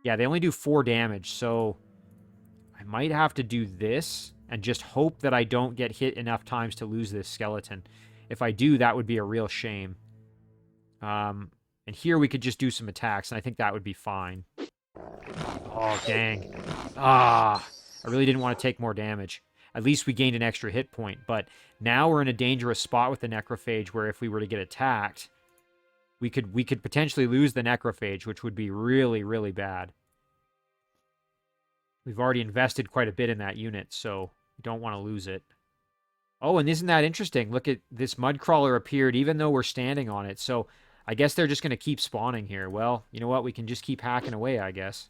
Speaker 1: Yeah, they only do 4 damage, so I might have to do this and just hope that I don't get hit enough times to lose this skeleton. If I do, that would be a real shame. And here we could just do some attacks, and I think that would be fine. Oh, dang. I really didn't want to take more damage. At least we gained an extra hit point, but now we're in a dangerous spot with the necrophage where if we were to get attacked, we could potentially lose the necrophage, which would be really, really bad. We've already invested quite a bit in that unit, so we don't want to lose it. Oh, and isn't that interesting? Look at this mud crawler appeared even though we're standing on it. So I guess they're just going to keep spawning here. Well, you know what? We can just keep hacking away, I guess.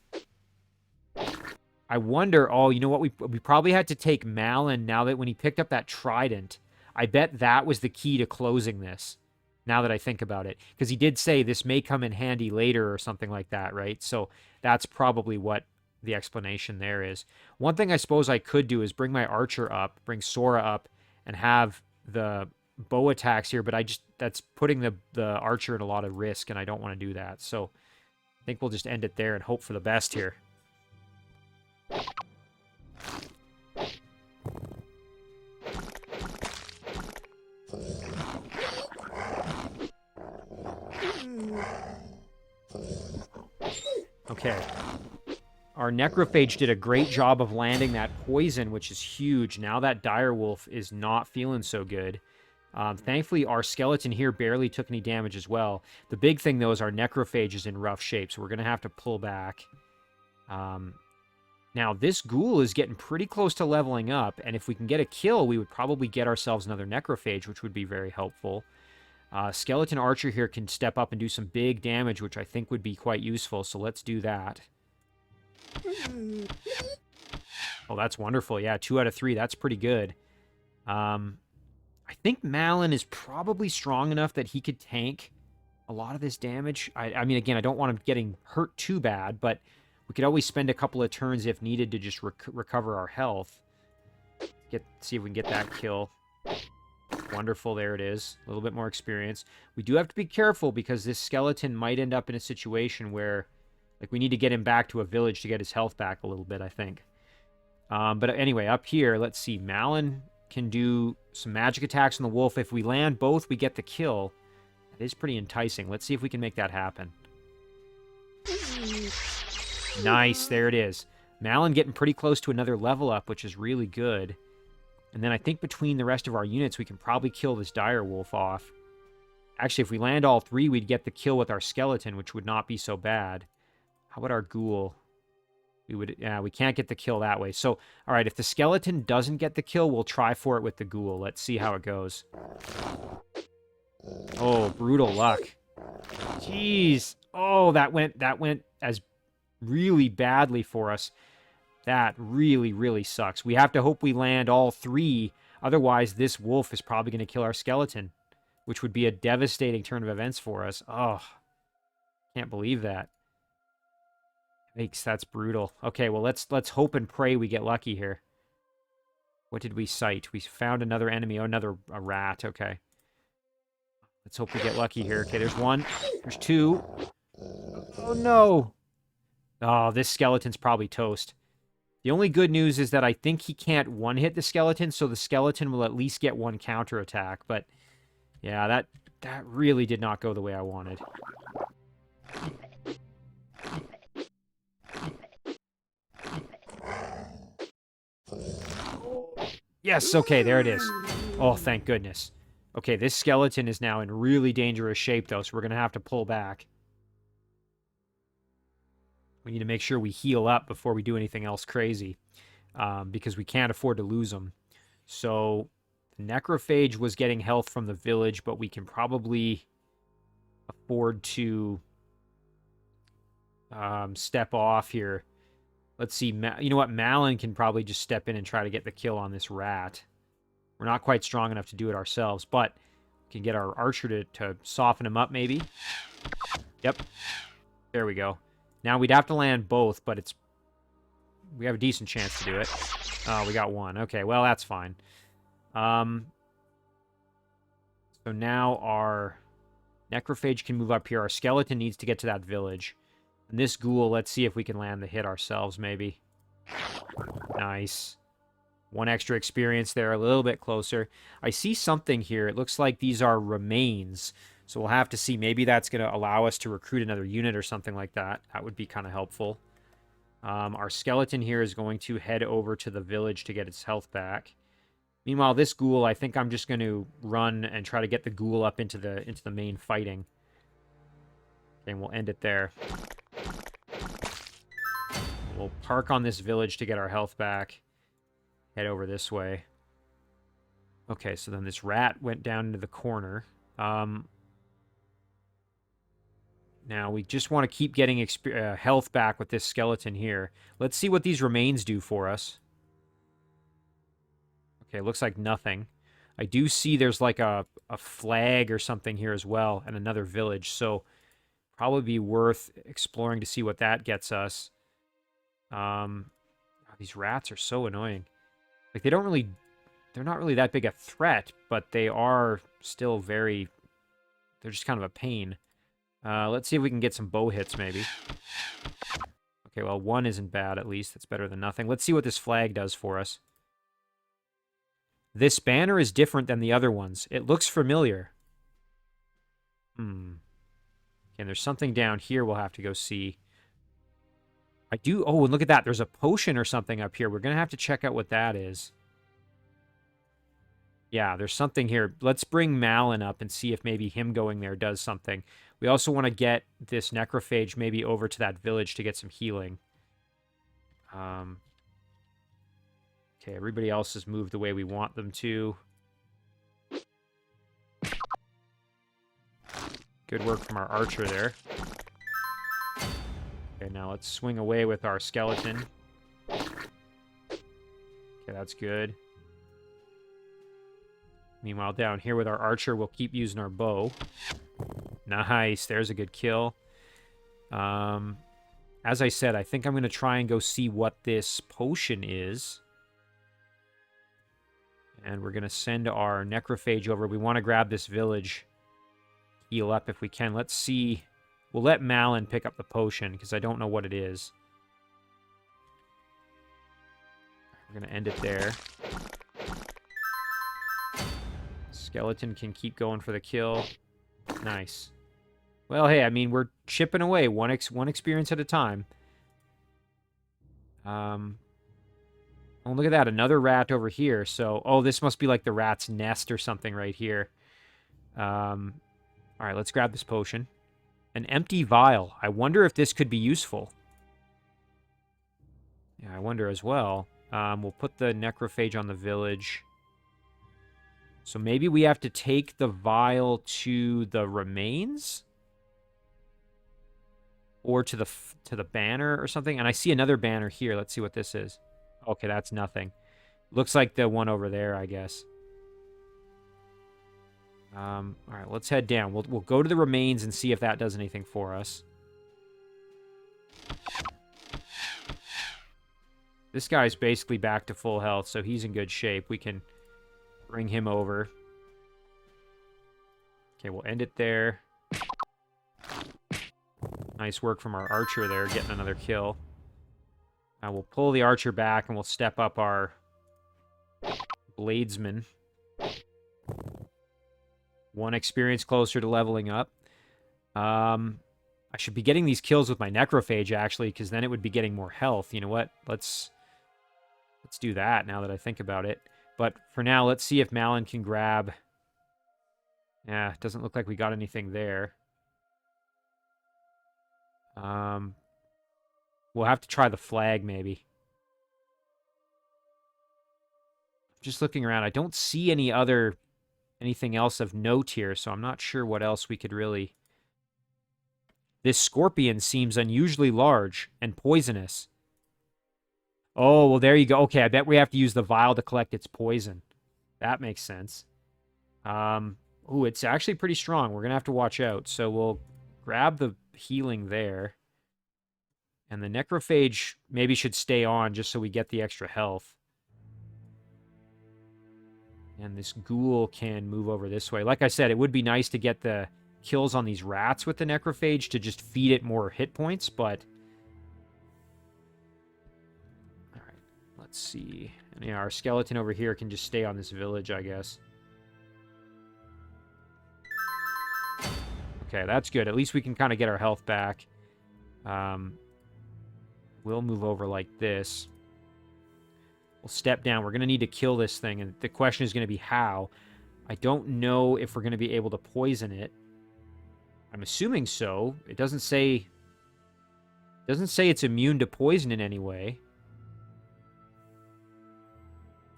Speaker 1: I wonder, oh, you know what? We probably had to take Malin now that when he picked up that trident. I bet that was the key to closing this, now that I think about it. Because he did say this may come in handy later or something like that, right? So that's probably what the explanation there is. One thing I suppose I could do is bring my archer up, bring Sora up, and have the bow attacks here, but that's putting the archer at a lot of risk, and I don't want to do that. So I think we'll just end it there and hope for the best here. Okay. Our necrophage did a great job of landing that poison, which is huge. Now that direwolf is not feeling so good. Thankfully, our skeleton here barely took any damage as well. The big thing, though, is our necrophage is in rough shape, so we're going to have to pull back. Now, this ghoul is getting pretty close to leveling up, and if we can get a kill, we would probably get ourselves another necrophage, which would be very helpful. Skeleton archer here can step up and do some big damage, which I think would be quite useful, so let's do that. Oh, that's wonderful. Yeah, 2 out of 3. That's pretty good. I think Malin is probably strong enough that he could tank a lot of this damage. I mean, again, I don't want him getting hurt too bad, but we could always spend a couple of turns if needed to just recover our health. See if we can get that kill. Wonderful, there it is. A little bit more experience. We do have to be careful because this skeleton might end up in a situation where, like, we need to get him back to a village to get his health back a little bit, I think. But anyway, up here, let's see. Malin can do some magic attacks on the wolf. If we land both, we get the kill. That is pretty enticing. Let's see if we can make that happen. Nice, there it is. Malin getting pretty close to another level up, which is really good. And then I think between the rest of our units, we can probably kill this direwolf off. Actually, if we land all 3, we'd get the kill with our skeleton, which would not be so bad. How about our ghoul? We can't get the kill that way. So, all right, if the skeleton doesn't get the kill, we'll try for it with the ghoul. Let's see how it goes. Oh, brutal luck. Jeez. Oh, that went as really badly for us. That really, really sucks. We have to hope we land all 3. Otherwise, this wolf is probably going to kill our skeleton, which would be a devastating turn of events for us. Oh, can't believe that. That's brutal. Okay, well, let's hope and pray we get lucky here. What did we sight? We found another enemy. Oh, a rat. Okay. Let's hope we get lucky here. Okay, there's 1. There's 2. Oh, no. Oh, this skeleton's probably toast. The only good news is that I think he can't one-hit the skeleton, so the skeleton will at least get 1 counterattack. But, yeah, that really did not go the way I wanted. Yes, okay, there it is. Oh, thank goodness. Okay, this skeleton is now in really dangerous shape, though, so we're going to have to pull back. We need to make sure we heal up before we do anything else crazy, because we can't afford to lose them. So, the necrophage was getting health from the village, but we can probably afford to step off here. Let's see. You know what? Malin can probably just step in and try to get the kill on this rat. We're not quite strong enough to do it ourselves, but we can get our archer to soften him up, maybe. Yep. There we go. Now, we'd have to land both, but we have a decent chance to do it. Oh, we got 1. Okay, well, that's fine. So now our necrophage can move up here. Our skeleton needs to get to that village. And this ghoul, let's see if we can land the hit ourselves, maybe. Nice. 1 extra experience there, a little bit closer. I see something here. It looks like these are remains. So we'll have to see. Maybe that's going to allow us to recruit another unit or something like that. That would be kind of helpful. Our skeleton here is going to head over to the village to get its health back. Meanwhile, this ghoul, I think I'm just going to run and try to get the ghoul up into the main fighting. And we'll end it there. We'll park on this village to get our health back. Head over this way. Okay, so then this rat went down into the corner. Now, we just want to keep getting health back with this skeleton here. Let's see what these remains do for us. Okay, looks like nothing. I do see there's like a flag or something here as well, and another village, so probably be worth exploring to see what that gets us. These rats are so annoying. Like, they're not really that big a threat, but they are still they're just kind of a pain. Let's see if we can get some bow hits, maybe. Okay, well, 1 isn't bad, at least. That's better than nothing. Let's see what this flag does for us. This banner is different than the other ones. It looks familiar. And there's something down here we'll have to go see. Oh, and look at that. There's a potion or something up here. We're going to have to check out what that is. Yeah, there's something here. Let's bring Malin up and see if maybe him going there does something. We also want to get this necrophage maybe over to that village to get some healing. Okay, everybody else has moved the way we want them to. Good work from our archer there. Okay, now let's swing away with our skeleton. Okay, that's good. Meanwhile, down here with our archer, we'll keep using our bow. Nice, there's a good kill. As I said, I think I'm going to try and go see what this potion is. And we're going to send our necrophage over. We want to grab this village. Heal up if we can. Let's see. We'll let Malin pick up the potion, because I don't know what it is. We're going to end it there. Skeleton can keep going for the kill. Nice. Well, hey, I mean, we're chipping away one experience at a time. Oh, look at that. Another rat over here. So, oh, this must be like the rat's nest or something right here. All right, let's grab this potion. An empty vial. I wonder if this could be useful. Yeah, I wonder as well. We'll put the necrophage on the village. So maybe we have to take the vial to the remains? Or to the banner or something? And I see another banner here. Let's see what this is. Okay, that's nothing. Looks like the one over there, I guess. All right, let's head down. We'll go to the remains and see if that does anything for us. This guy's basically back to full health, so he's in good shape. We can bring him over. Okay, we'll end it there. Nice work from our archer there, getting another kill. Now we'll pull the archer back and we'll step up our bladesman. 1 experience closer to leveling up. I should be getting these kills with my necrophage, actually, because then it would be getting more health. You know what? Let's do that now that I think about it. But for now, let's see if Malin can grab... Yeah, it doesn't look like we got anything there. We'll have to try the flag, maybe. Just looking around, I don't see anything else of note here, so I'm not sure what else we could really... This scorpion seems unusually large and poisonous. Oh, well, there you go. Okay, I bet we have to use the vial to collect its poison. That makes sense. Ooh, it's actually pretty strong. We're going to have to watch out. So we'll grab the healing there. And the necrophage maybe should stay on just so we get the extra health. And this ghoul can move over this way. Like I said, it would be nice to get the kills on these rats with the necrophage to just feed it more hit points, but... Alright, let's see. And yeah, our skeleton over here can just stay on this village, I guess. Okay, that's good. At least we can kind of get our health back. We'll move over like this. We'll step down. We're going to need to kill this thing, and the question is going to be how. I don't know if we're going to be able to poison it. I'm assuming so. It doesn't say it's immune to poison in any way.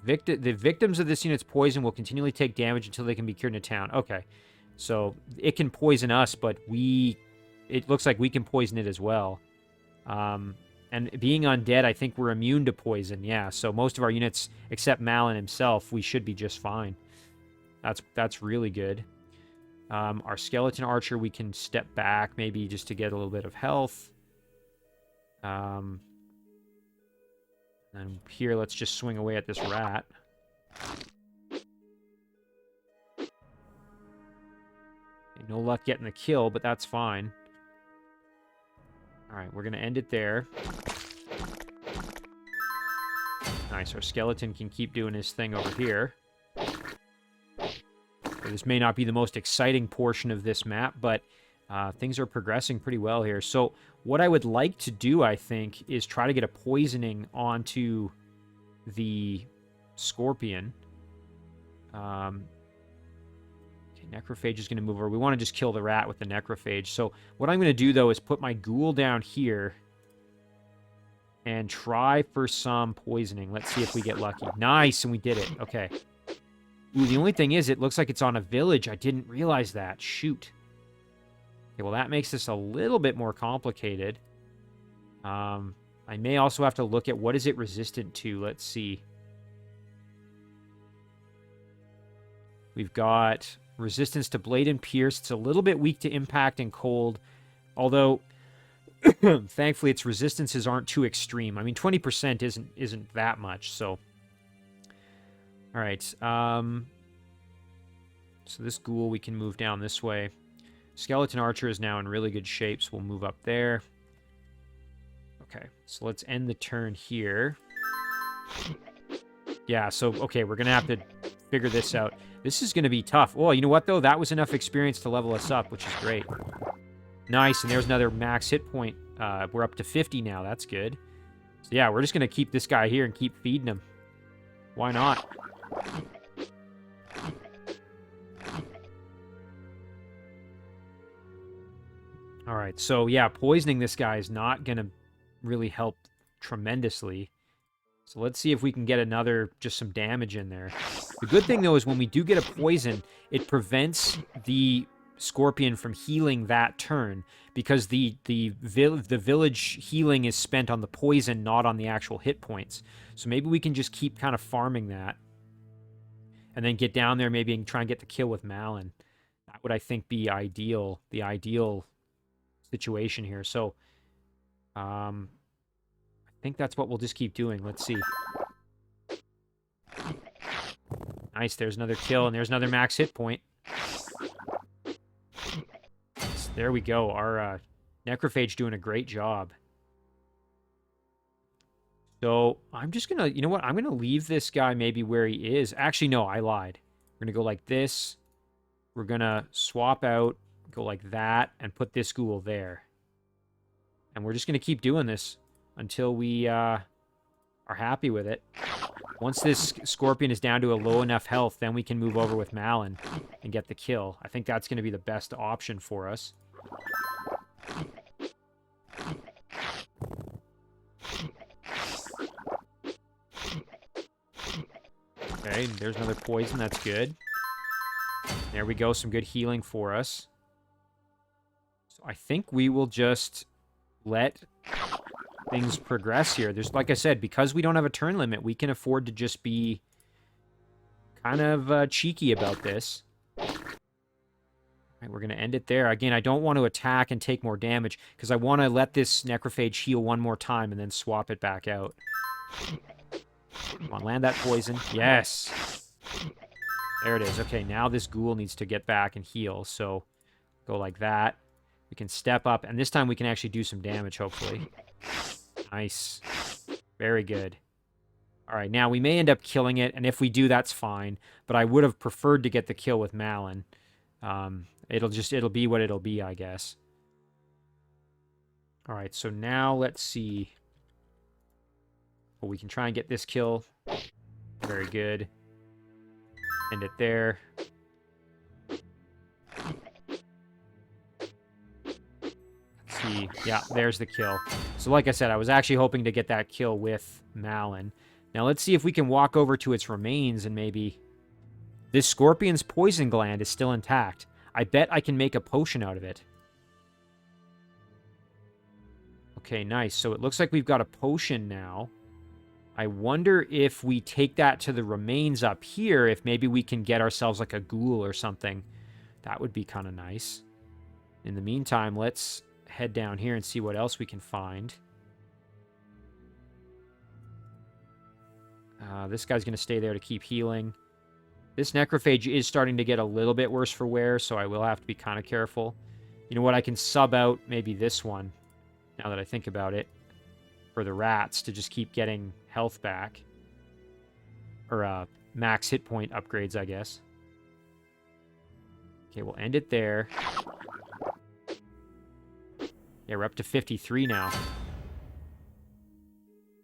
Speaker 1: The victims of this unit's poison will continually take damage until they can be cured in a town. Okay. So it can poison us, but we it looks like we can poison it as well. And being undead, I think we're immune to poison. Yeah, so most of our units, except Malin himself, we should be just fine. That's really good. Our skeleton archer, we can step back maybe just to get a little bit of health. And here, let's just swing away at this rat. Okay, no luck getting the kill, but that's fine. Alright, we're going to end it there. Nice, our skeleton can keep doing his thing over here. This may not be the most exciting portion of this map, but things are progressing pretty well here. So what I would like to do, I think, is try to get a poisoning onto the scorpion. Okay, necrophage is going to move over. We want to just kill the rat with the necrophage. So what I'm going to do, though, is put my ghoul down here and try for some poisoning. Let's see if we get lucky. Nice, and we did it. Okay. Ooh, the only thing is, it looks like it's on a village. I didn't realize that. Shoot. Okay, well, that makes this a little bit more complicated. I may also have to look at what is it resistant to. Let's see. We've got resistance to blade and pierce. It's a little bit weak to impact and cold, although thankfully its resistances aren't too extreme. I mean, 20% isn't that much, so... All right, so this ghoul, we can move down this way. Skeleton archer is now in really good shape, so we'll move up there. Okay, so let's end the turn here. Yeah, so, okay, we're going to have to figure this out. This is going to be tough. Oh, you know what, though? That was enough experience to level us up, which is great. Nice, and there's another max hit point. We're up to 50 now. That's good. So, yeah, we're just going to keep this guy here and keep feeding him. Why not? Alright, so yeah, poisoning this guy is not going to really help tremendously. So let's see if we can get just some damage in there. The good thing, though, is when we do get a poison, it prevents the scorpion from healing that turn, because the village healing is spent on the poison, not on the actual hit points. So maybe we can just keep kind of farming that. And then get down there maybe and try and get the kill with Malin. That would, I think, be ideal. The ideal situation here. So, I think that's what we'll just keep doing. Let's see. Nice, there's another kill, and there's another max hit point. So there we go. Our necrophage doing a great job. So, I'm just going to, you know what? I'm going to leave this guy maybe where he is. Actually, no, I lied. We're going to go like this. We're going to swap out, go like that, and put this ghoul there. And we're just going to keep doing this until we are happy with it. Once this scorpion is down to a low enough health, then we can move over with Malin and get the kill. I think that's going to be the best option for us. Okay, there's another poison. That's good. There we go. Some good healing for us. So I think we will just let things progress here. There's, like I said, because we don't have a turn limit, we can afford to just be kind of cheeky about this. All right, we're going to end it there. Again, I don't want to attack and take more damage, because I want to let this necrophage heal one more time and then swap it back out. Come on, land that poison. Yes! There it is. Okay, now this ghoul needs to get back and heal, so go like that. We can step up, and this time we can actually do some damage, hopefully. Nice. Very good. All right, now we may end up killing it, and if we do, that's fine, but I would have preferred to get the kill with Malin. It'll be what it'll be, I guess. All right, so now let's see. Well, we can try and get this kill. Very good. End it there. Let's see. Yeah, there's the kill. So like I said, I was actually hoping to get that kill with Malin. Now let's see if we can walk over to its remains and maybe... This scorpion's poison gland is still intact. I bet I can make a potion out of it. Okay, nice. So it looks like we've got a potion now. I wonder if we take that to the remains up here, if maybe we can get ourselves like a ghoul or something. That would be kind of nice. In the meantime, let's head down here and see what else we can find. This guy's going to stay there to keep healing. This necrophage is starting to get a little bit worse for wear, so I will have to be kind of careful. You know what? I can sub out maybe this one, now that I think about it, for the rats to just keep getting health back. Or max hit point upgrades, I guess. Okay, we'll end it there. Yeah, we're up to 53 now.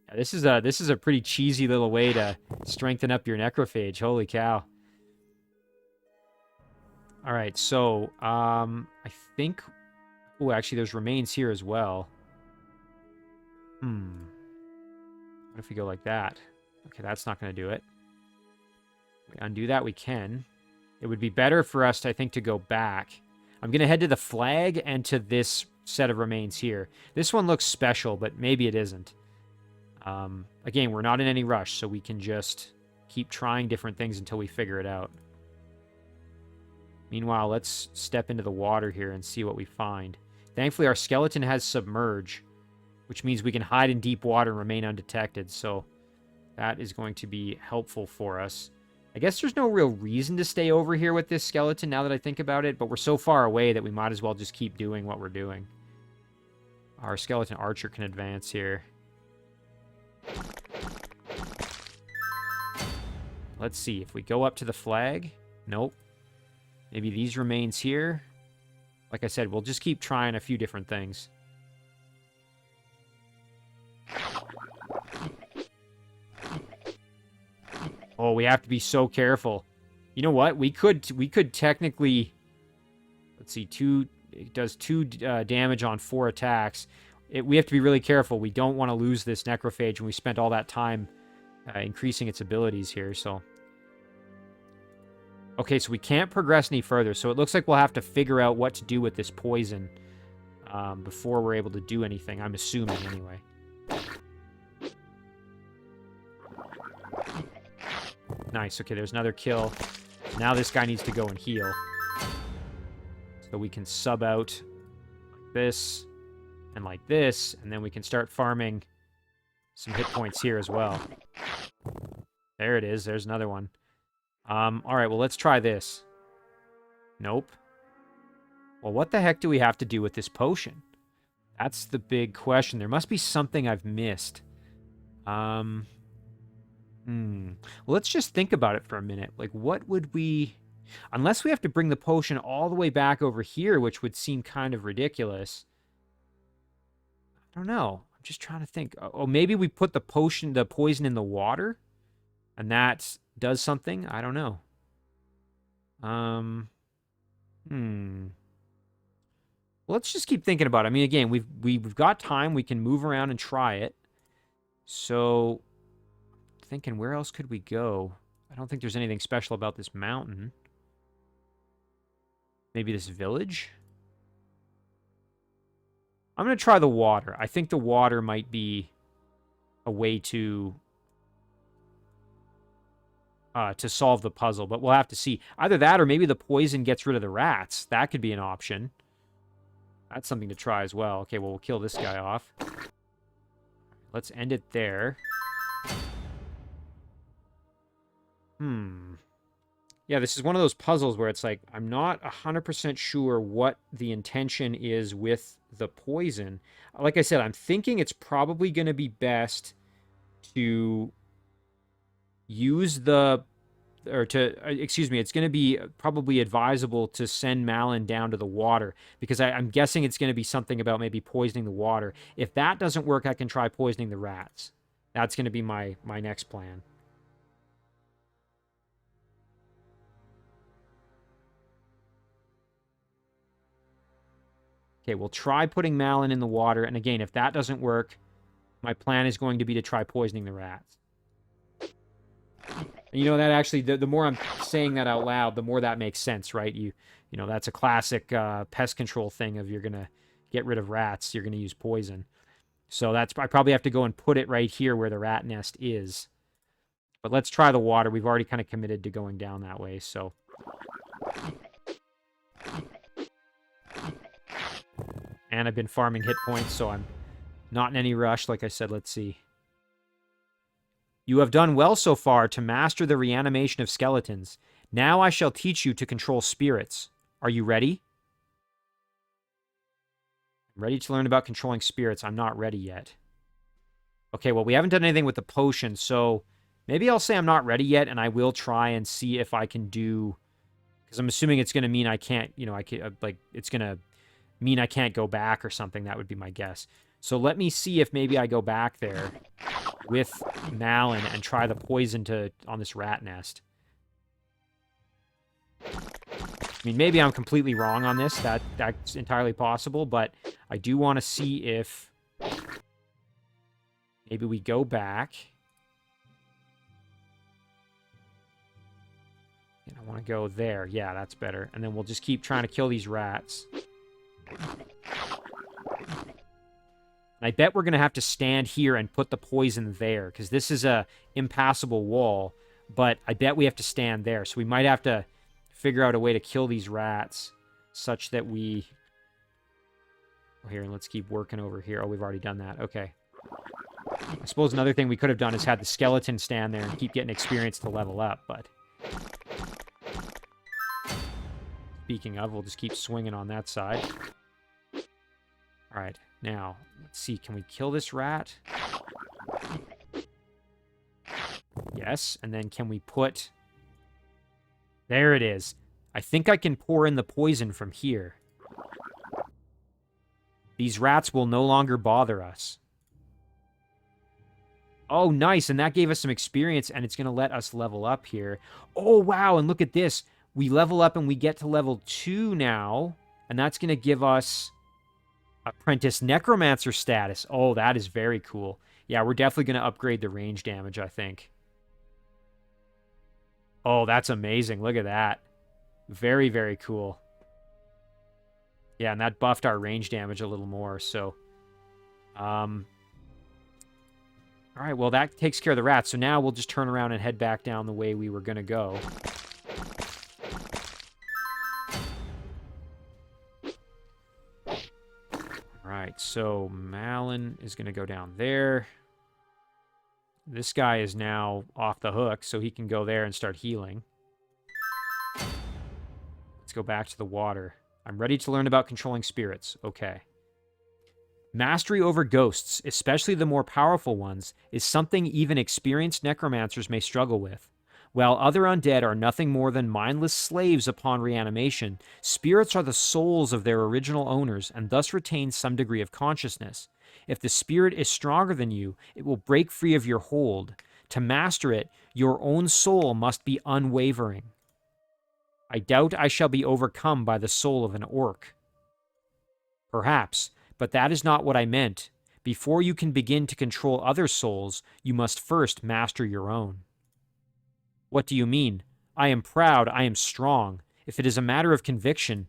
Speaker 1: Yeah, this is a pretty cheesy little way to strengthen up your necrophage. Holy cow. All right, so I think... Oh, actually, there's remains here as well. What if we go like that? Okay, that's not going to do it. We undo that, we can. It would be better for us, I think, to go back. I'm going to head to the flag and to this set of remains here. This one looks special, but maybe it isn't. Again, we're not in any rush, so we can just keep trying different things until we figure it out. Meanwhile, let's step into the water here and see what we find. Thankfully, our skeleton has submerge, which means we can hide in deep water and remain undetected, so that is going to be helpful for us. I guess there's no real reason to stay over here with this skeleton now that I think about it, but we're so far away that we might as well just keep doing what we're doing. Our skeleton archer can advance here. Let's see, if we go up to the flag... Nope. Maybe these remains here. Like I said, we'll just keep trying a few different things. Oh, we have to be so careful. You know what? We could technically... Let's see, it does 2 damage on 4 attacks. We have to be really careful. We don't want to lose this necrophage when we spent all that time increasing its abilities here, so... Okay, so we can't progress any further, so it looks like we'll have to figure out what to do with this poison before we're able to do anything, I'm assuming, anyway. Nice, okay, there's another kill. Now this guy needs to go and heal. So we can sub out like this and like this, and then we can start farming some hit points here as well. There it is, there's another one. Alright, well, let's try this. Nope. Well, what the heck do we have to do with this potion? That's the big question. There must be something I've missed. Well, let's just think about it for a minute. Like, what would we... Unless we have to bring the potion all the way back over here, which would seem kind of ridiculous. I don't know. I'm just trying to think. Oh, maybe we put the poison in the water? And that does something? I don't know. Let's just keep thinking about it. I mean, again, we've got time. We can move around and try it. So, thinking, where else could we go? I don't think there's anything special about this mountain. Maybe this village? I'm going to try the water. I think the water might be a way to solve the puzzle, but we'll have to see. Either that or maybe the poison gets rid of the rats. That could be an option. That's something to try as well. Okay, well, we'll kill this guy off. Let's end it there. Yeah, this is one of those puzzles where it's like, I'm not 100% sure what the intention is with the poison. Like I said, I'm thinking it's probably going to be best to use it's going to be probably advisable to send Malin down to the water, because I'm guessing it's going to be something about maybe poisoning the water. If that doesn't work, I can try poisoning the rats. That's going to be my next plan. Okay, we'll try putting Malin in the water, and again, if that doesn't work, my plan is going to be to try poisoning the rats. And you know, that actually, the more I'm saying that out loud, the more that makes sense, right? You know, that's a classic pest control thing of you're going to get rid of rats, you're going to use poison. So I probably have to go and put it right here where the rat nest is. But let's try the water. We've already kind of committed to going down that way, so. And I've been farming hit points, so I'm not in any rush. Like I said, let's see. You have done well so far to master the reanimation of skeletons. Now I shall teach you to control spirits. Are you ready? Ready to learn about controlling spirits. I'm not ready yet. Okay, well, we haven't done anything with the potion, so maybe I'll say I'm not ready yet, and I will try and see if I can do... Because I'm assuming it's going to mean I can't, you know, it's going to mean I can't go back or something. That would be my guess. So let me see if maybe I go back there with Malin and try the poison on this rat nest. I mean, maybe I'm completely wrong on this. That's entirely possible, but I do want to see if maybe we go back. And I want to go there. Yeah, that's better. And then we'll just keep trying to kill these rats. And I bet we're going to have to stand here and put the poison there, because this is a impassable wall, but I bet we have to stand there. So we might have to figure out a way to kill these rats such that we... Oh, here, and let's keep working over here. Oh, we've already done that. Okay. I suppose another thing we could have done is had the skeleton stand there and keep getting experience to level up, but... Speaking of, we'll just keep swinging on that side. Alright, now, let's see. Can we kill this rat? Yes, and then can we put... There it is. I think I can pour in the poison from here. These rats will no longer bother us. Oh, nice, and that gave us some experience, and it's going to let us level up here. Oh, wow, and look at this. We level up and we get to level 2 now, and that's going to give us Apprentice Necromancer status. Oh, that is very cool. Yeah, we're definitely going to upgrade the range damage, I think. Oh, that's amazing. Look at that. Very, very cool. Yeah, and that buffed our range damage a little more, so... Alright, well, that takes care of the rats. So now we'll just turn around and head back down the way we were going to go. Alright, so Malin is going to go down there. This guy is now off the hook, so he can go there and start healing. Let's go back to the water. I'm ready to learn about controlling spirits. Okay. Mastery over ghosts, especially the more powerful ones, is something even experienced necromancers may struggle with. While other undead are nothing more than mindless slaves upon reanimation, spirits are the souls of their original owners and thus retain some degree of consciousness. If the spirit is stronger than you, it will break free of your hold. To master it, your own soul must be unwavering. I doubt I shall be overcome by the soul of an orc. Perhaps, but that is not what I meant. Before you can begin to control other souls, you must first master your own. What do you mean? I am proud, I am strong. If it is a matter of conviction,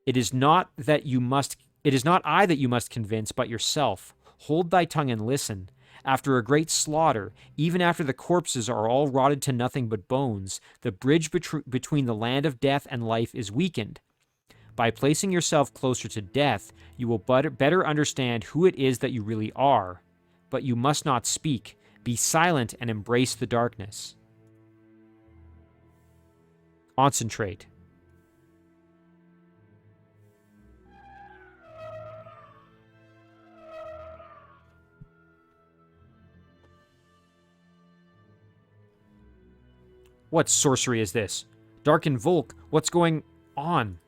Speaker 1: it is not I that you must convince, but yourself. Hold thy tongue and listen. After a great slaughter, even after the corpses are all rotted to nothing but bones, the bridge between the land of death and life is weakened. By placing yourself closer to death, you will better understand who it is that you really are. But you must not speak. Be silent and embrace the darkness. Concentrate. What sorcery is this? Darken Volk, what's going on?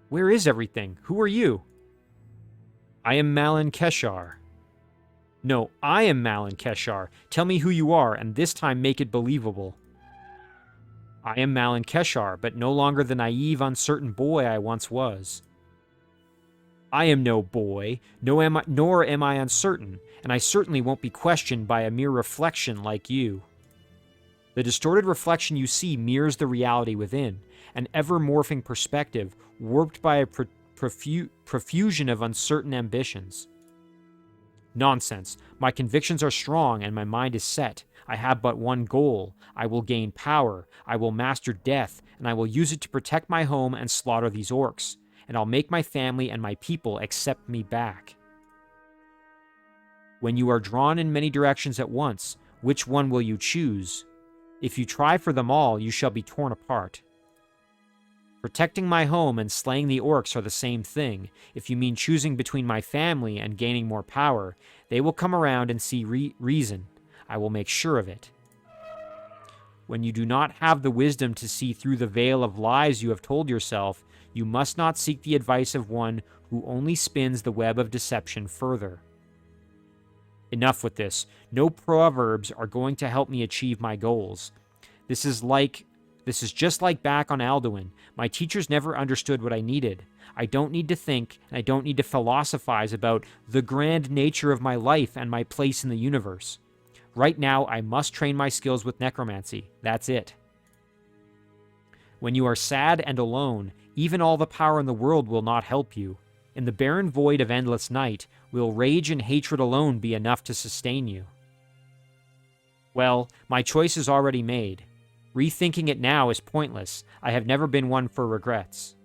Speaker 1: Where is everything? Who are you? I am Malin Keshar. No, I am Malin Keshar. Tell me who you are, and this time make it believable. I am Malin Keshar, but no longer the naive, uncertain boy I once was. I am no boy, nor am I uncertain, and I certainly won't be questioned by a mere reflection like you. The distorted reflection you see mirrors the reality within, an ever-morphing perspective, warped by a profusion of uncertain ambitions. Nonsense. My convictions are strong and my mind is set. I have but one goal. I will gain power. I will master death, and I will use it to protect my home and slaughter these orcs. And I'll make my family and my people accept me back. When you are drawn in many directions at once, which one will you choose? If you try for them all, you shall be torn apart. Protecting my home and slaying the orcs are the same thing. If you mean choosing between my family and gaining more power, they will come around and see reason. I will make sure of it. When you do not have the wisdom to see through the veil of lies you have told yourself, you must not seek the advice of one who only spins the web of deception further. Enough with this. No proverbs are going to help me achieve my goals. This is just like back on Alduin. My teachers never understood what I needed. I don't need to think, and I don't need to philosophize about the grand nature of my life and my place in the universe. Right now, I must train my skills with necromancy. That's it. When you are sad and alone, even all the power in the world will not help you. In the barren void of endless night, will rage and hatred alone be enough to sustain you? Well, my choice is already made. Rethinking it now is pointless. I have never been one for regrets.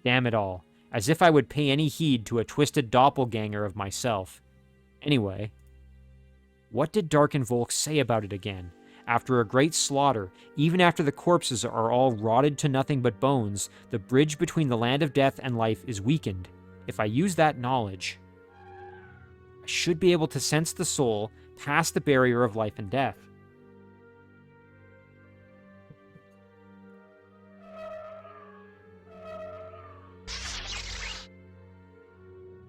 Speaker 1: Damn it all. As if I would pay any heed to a twisted doppelganger of myself. Anyway, what did Darken Volk say about it again? After a great slaughter, even after the corpses are all rotted to nothing but bones, the bridge between the land of death and life is weakened. If I use that knowledge, I should be able to sense the soul past the barrier of life and death.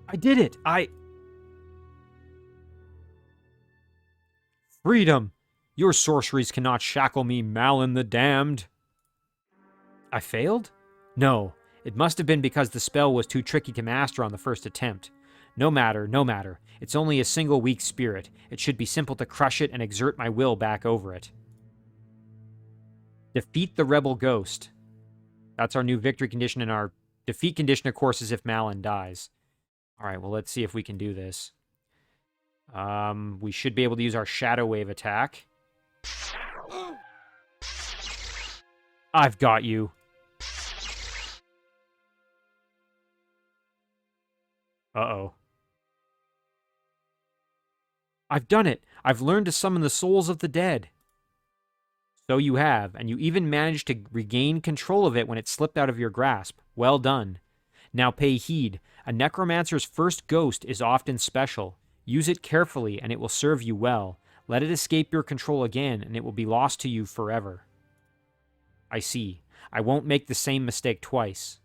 Speaker 1: I did it! Freedom! Your sorceries cannot shackle me, Malin the Damned. I failed? No. It must have been because the spell was too tricky to master on the first attempt. No matter, no matter. It's only a single weak spirit. It should be simple to crush it and exert my will back over it. Defeat the rebel ghost. That's our new victory condition, and our defeat condition, of course, is if Malin dies. Alright, well, let's see if we can do this. We should be able to use our Shadow Wave attack. I've got you. Uh-oh. I've done it! I've learned to summon the souls of the dead. So you have, and you even managed to regain control of it when it slipped out of your grasp. Well done. Now pay heed. A necromancer's first ghost is often special. Use it carefully, and it will serve you well. Let it escape your control again, and it will be lost to you forever. I see. I won't make the same mistake twice.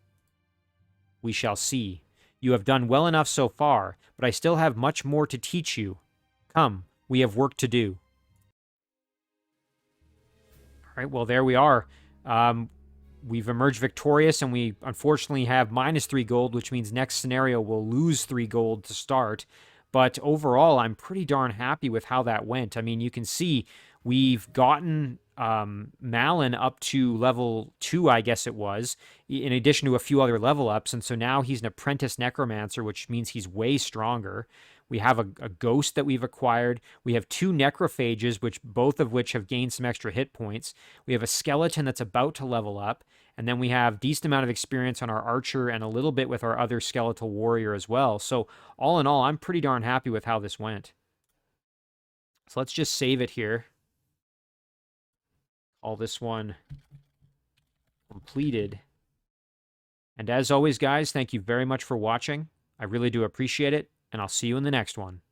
Speaker 1: We shall see. You have done well enough so far, but I still have much more to teach you. Come, we have work to do. All right, well, there we are. We've emerged victorious, and we unfortunately have -3 gold, which means next scenario we'll lose 3 gold to start. But overall, I'm pretty darn happy with how that went. I mean, you can see we've gotten Malin up to level 2, I guess it was, in addition to a few other level ups. And so now he's an apprentice necromancer, which means he's way stronger. We have a ghost that we've acquired. We have 2 necrophages, both of which have gained some extra hit points. We have a skeleton that's about to level up. And then we have a decent amount of experience on our archer and a little bit with our other skeletal warrior as well. So all in all, I'm pretty darn happy with how this went. So let's just save it here. Call this one completed. And as always, guys, thank you very much for watching. I really do appreciate it, and I'll see you in the next one.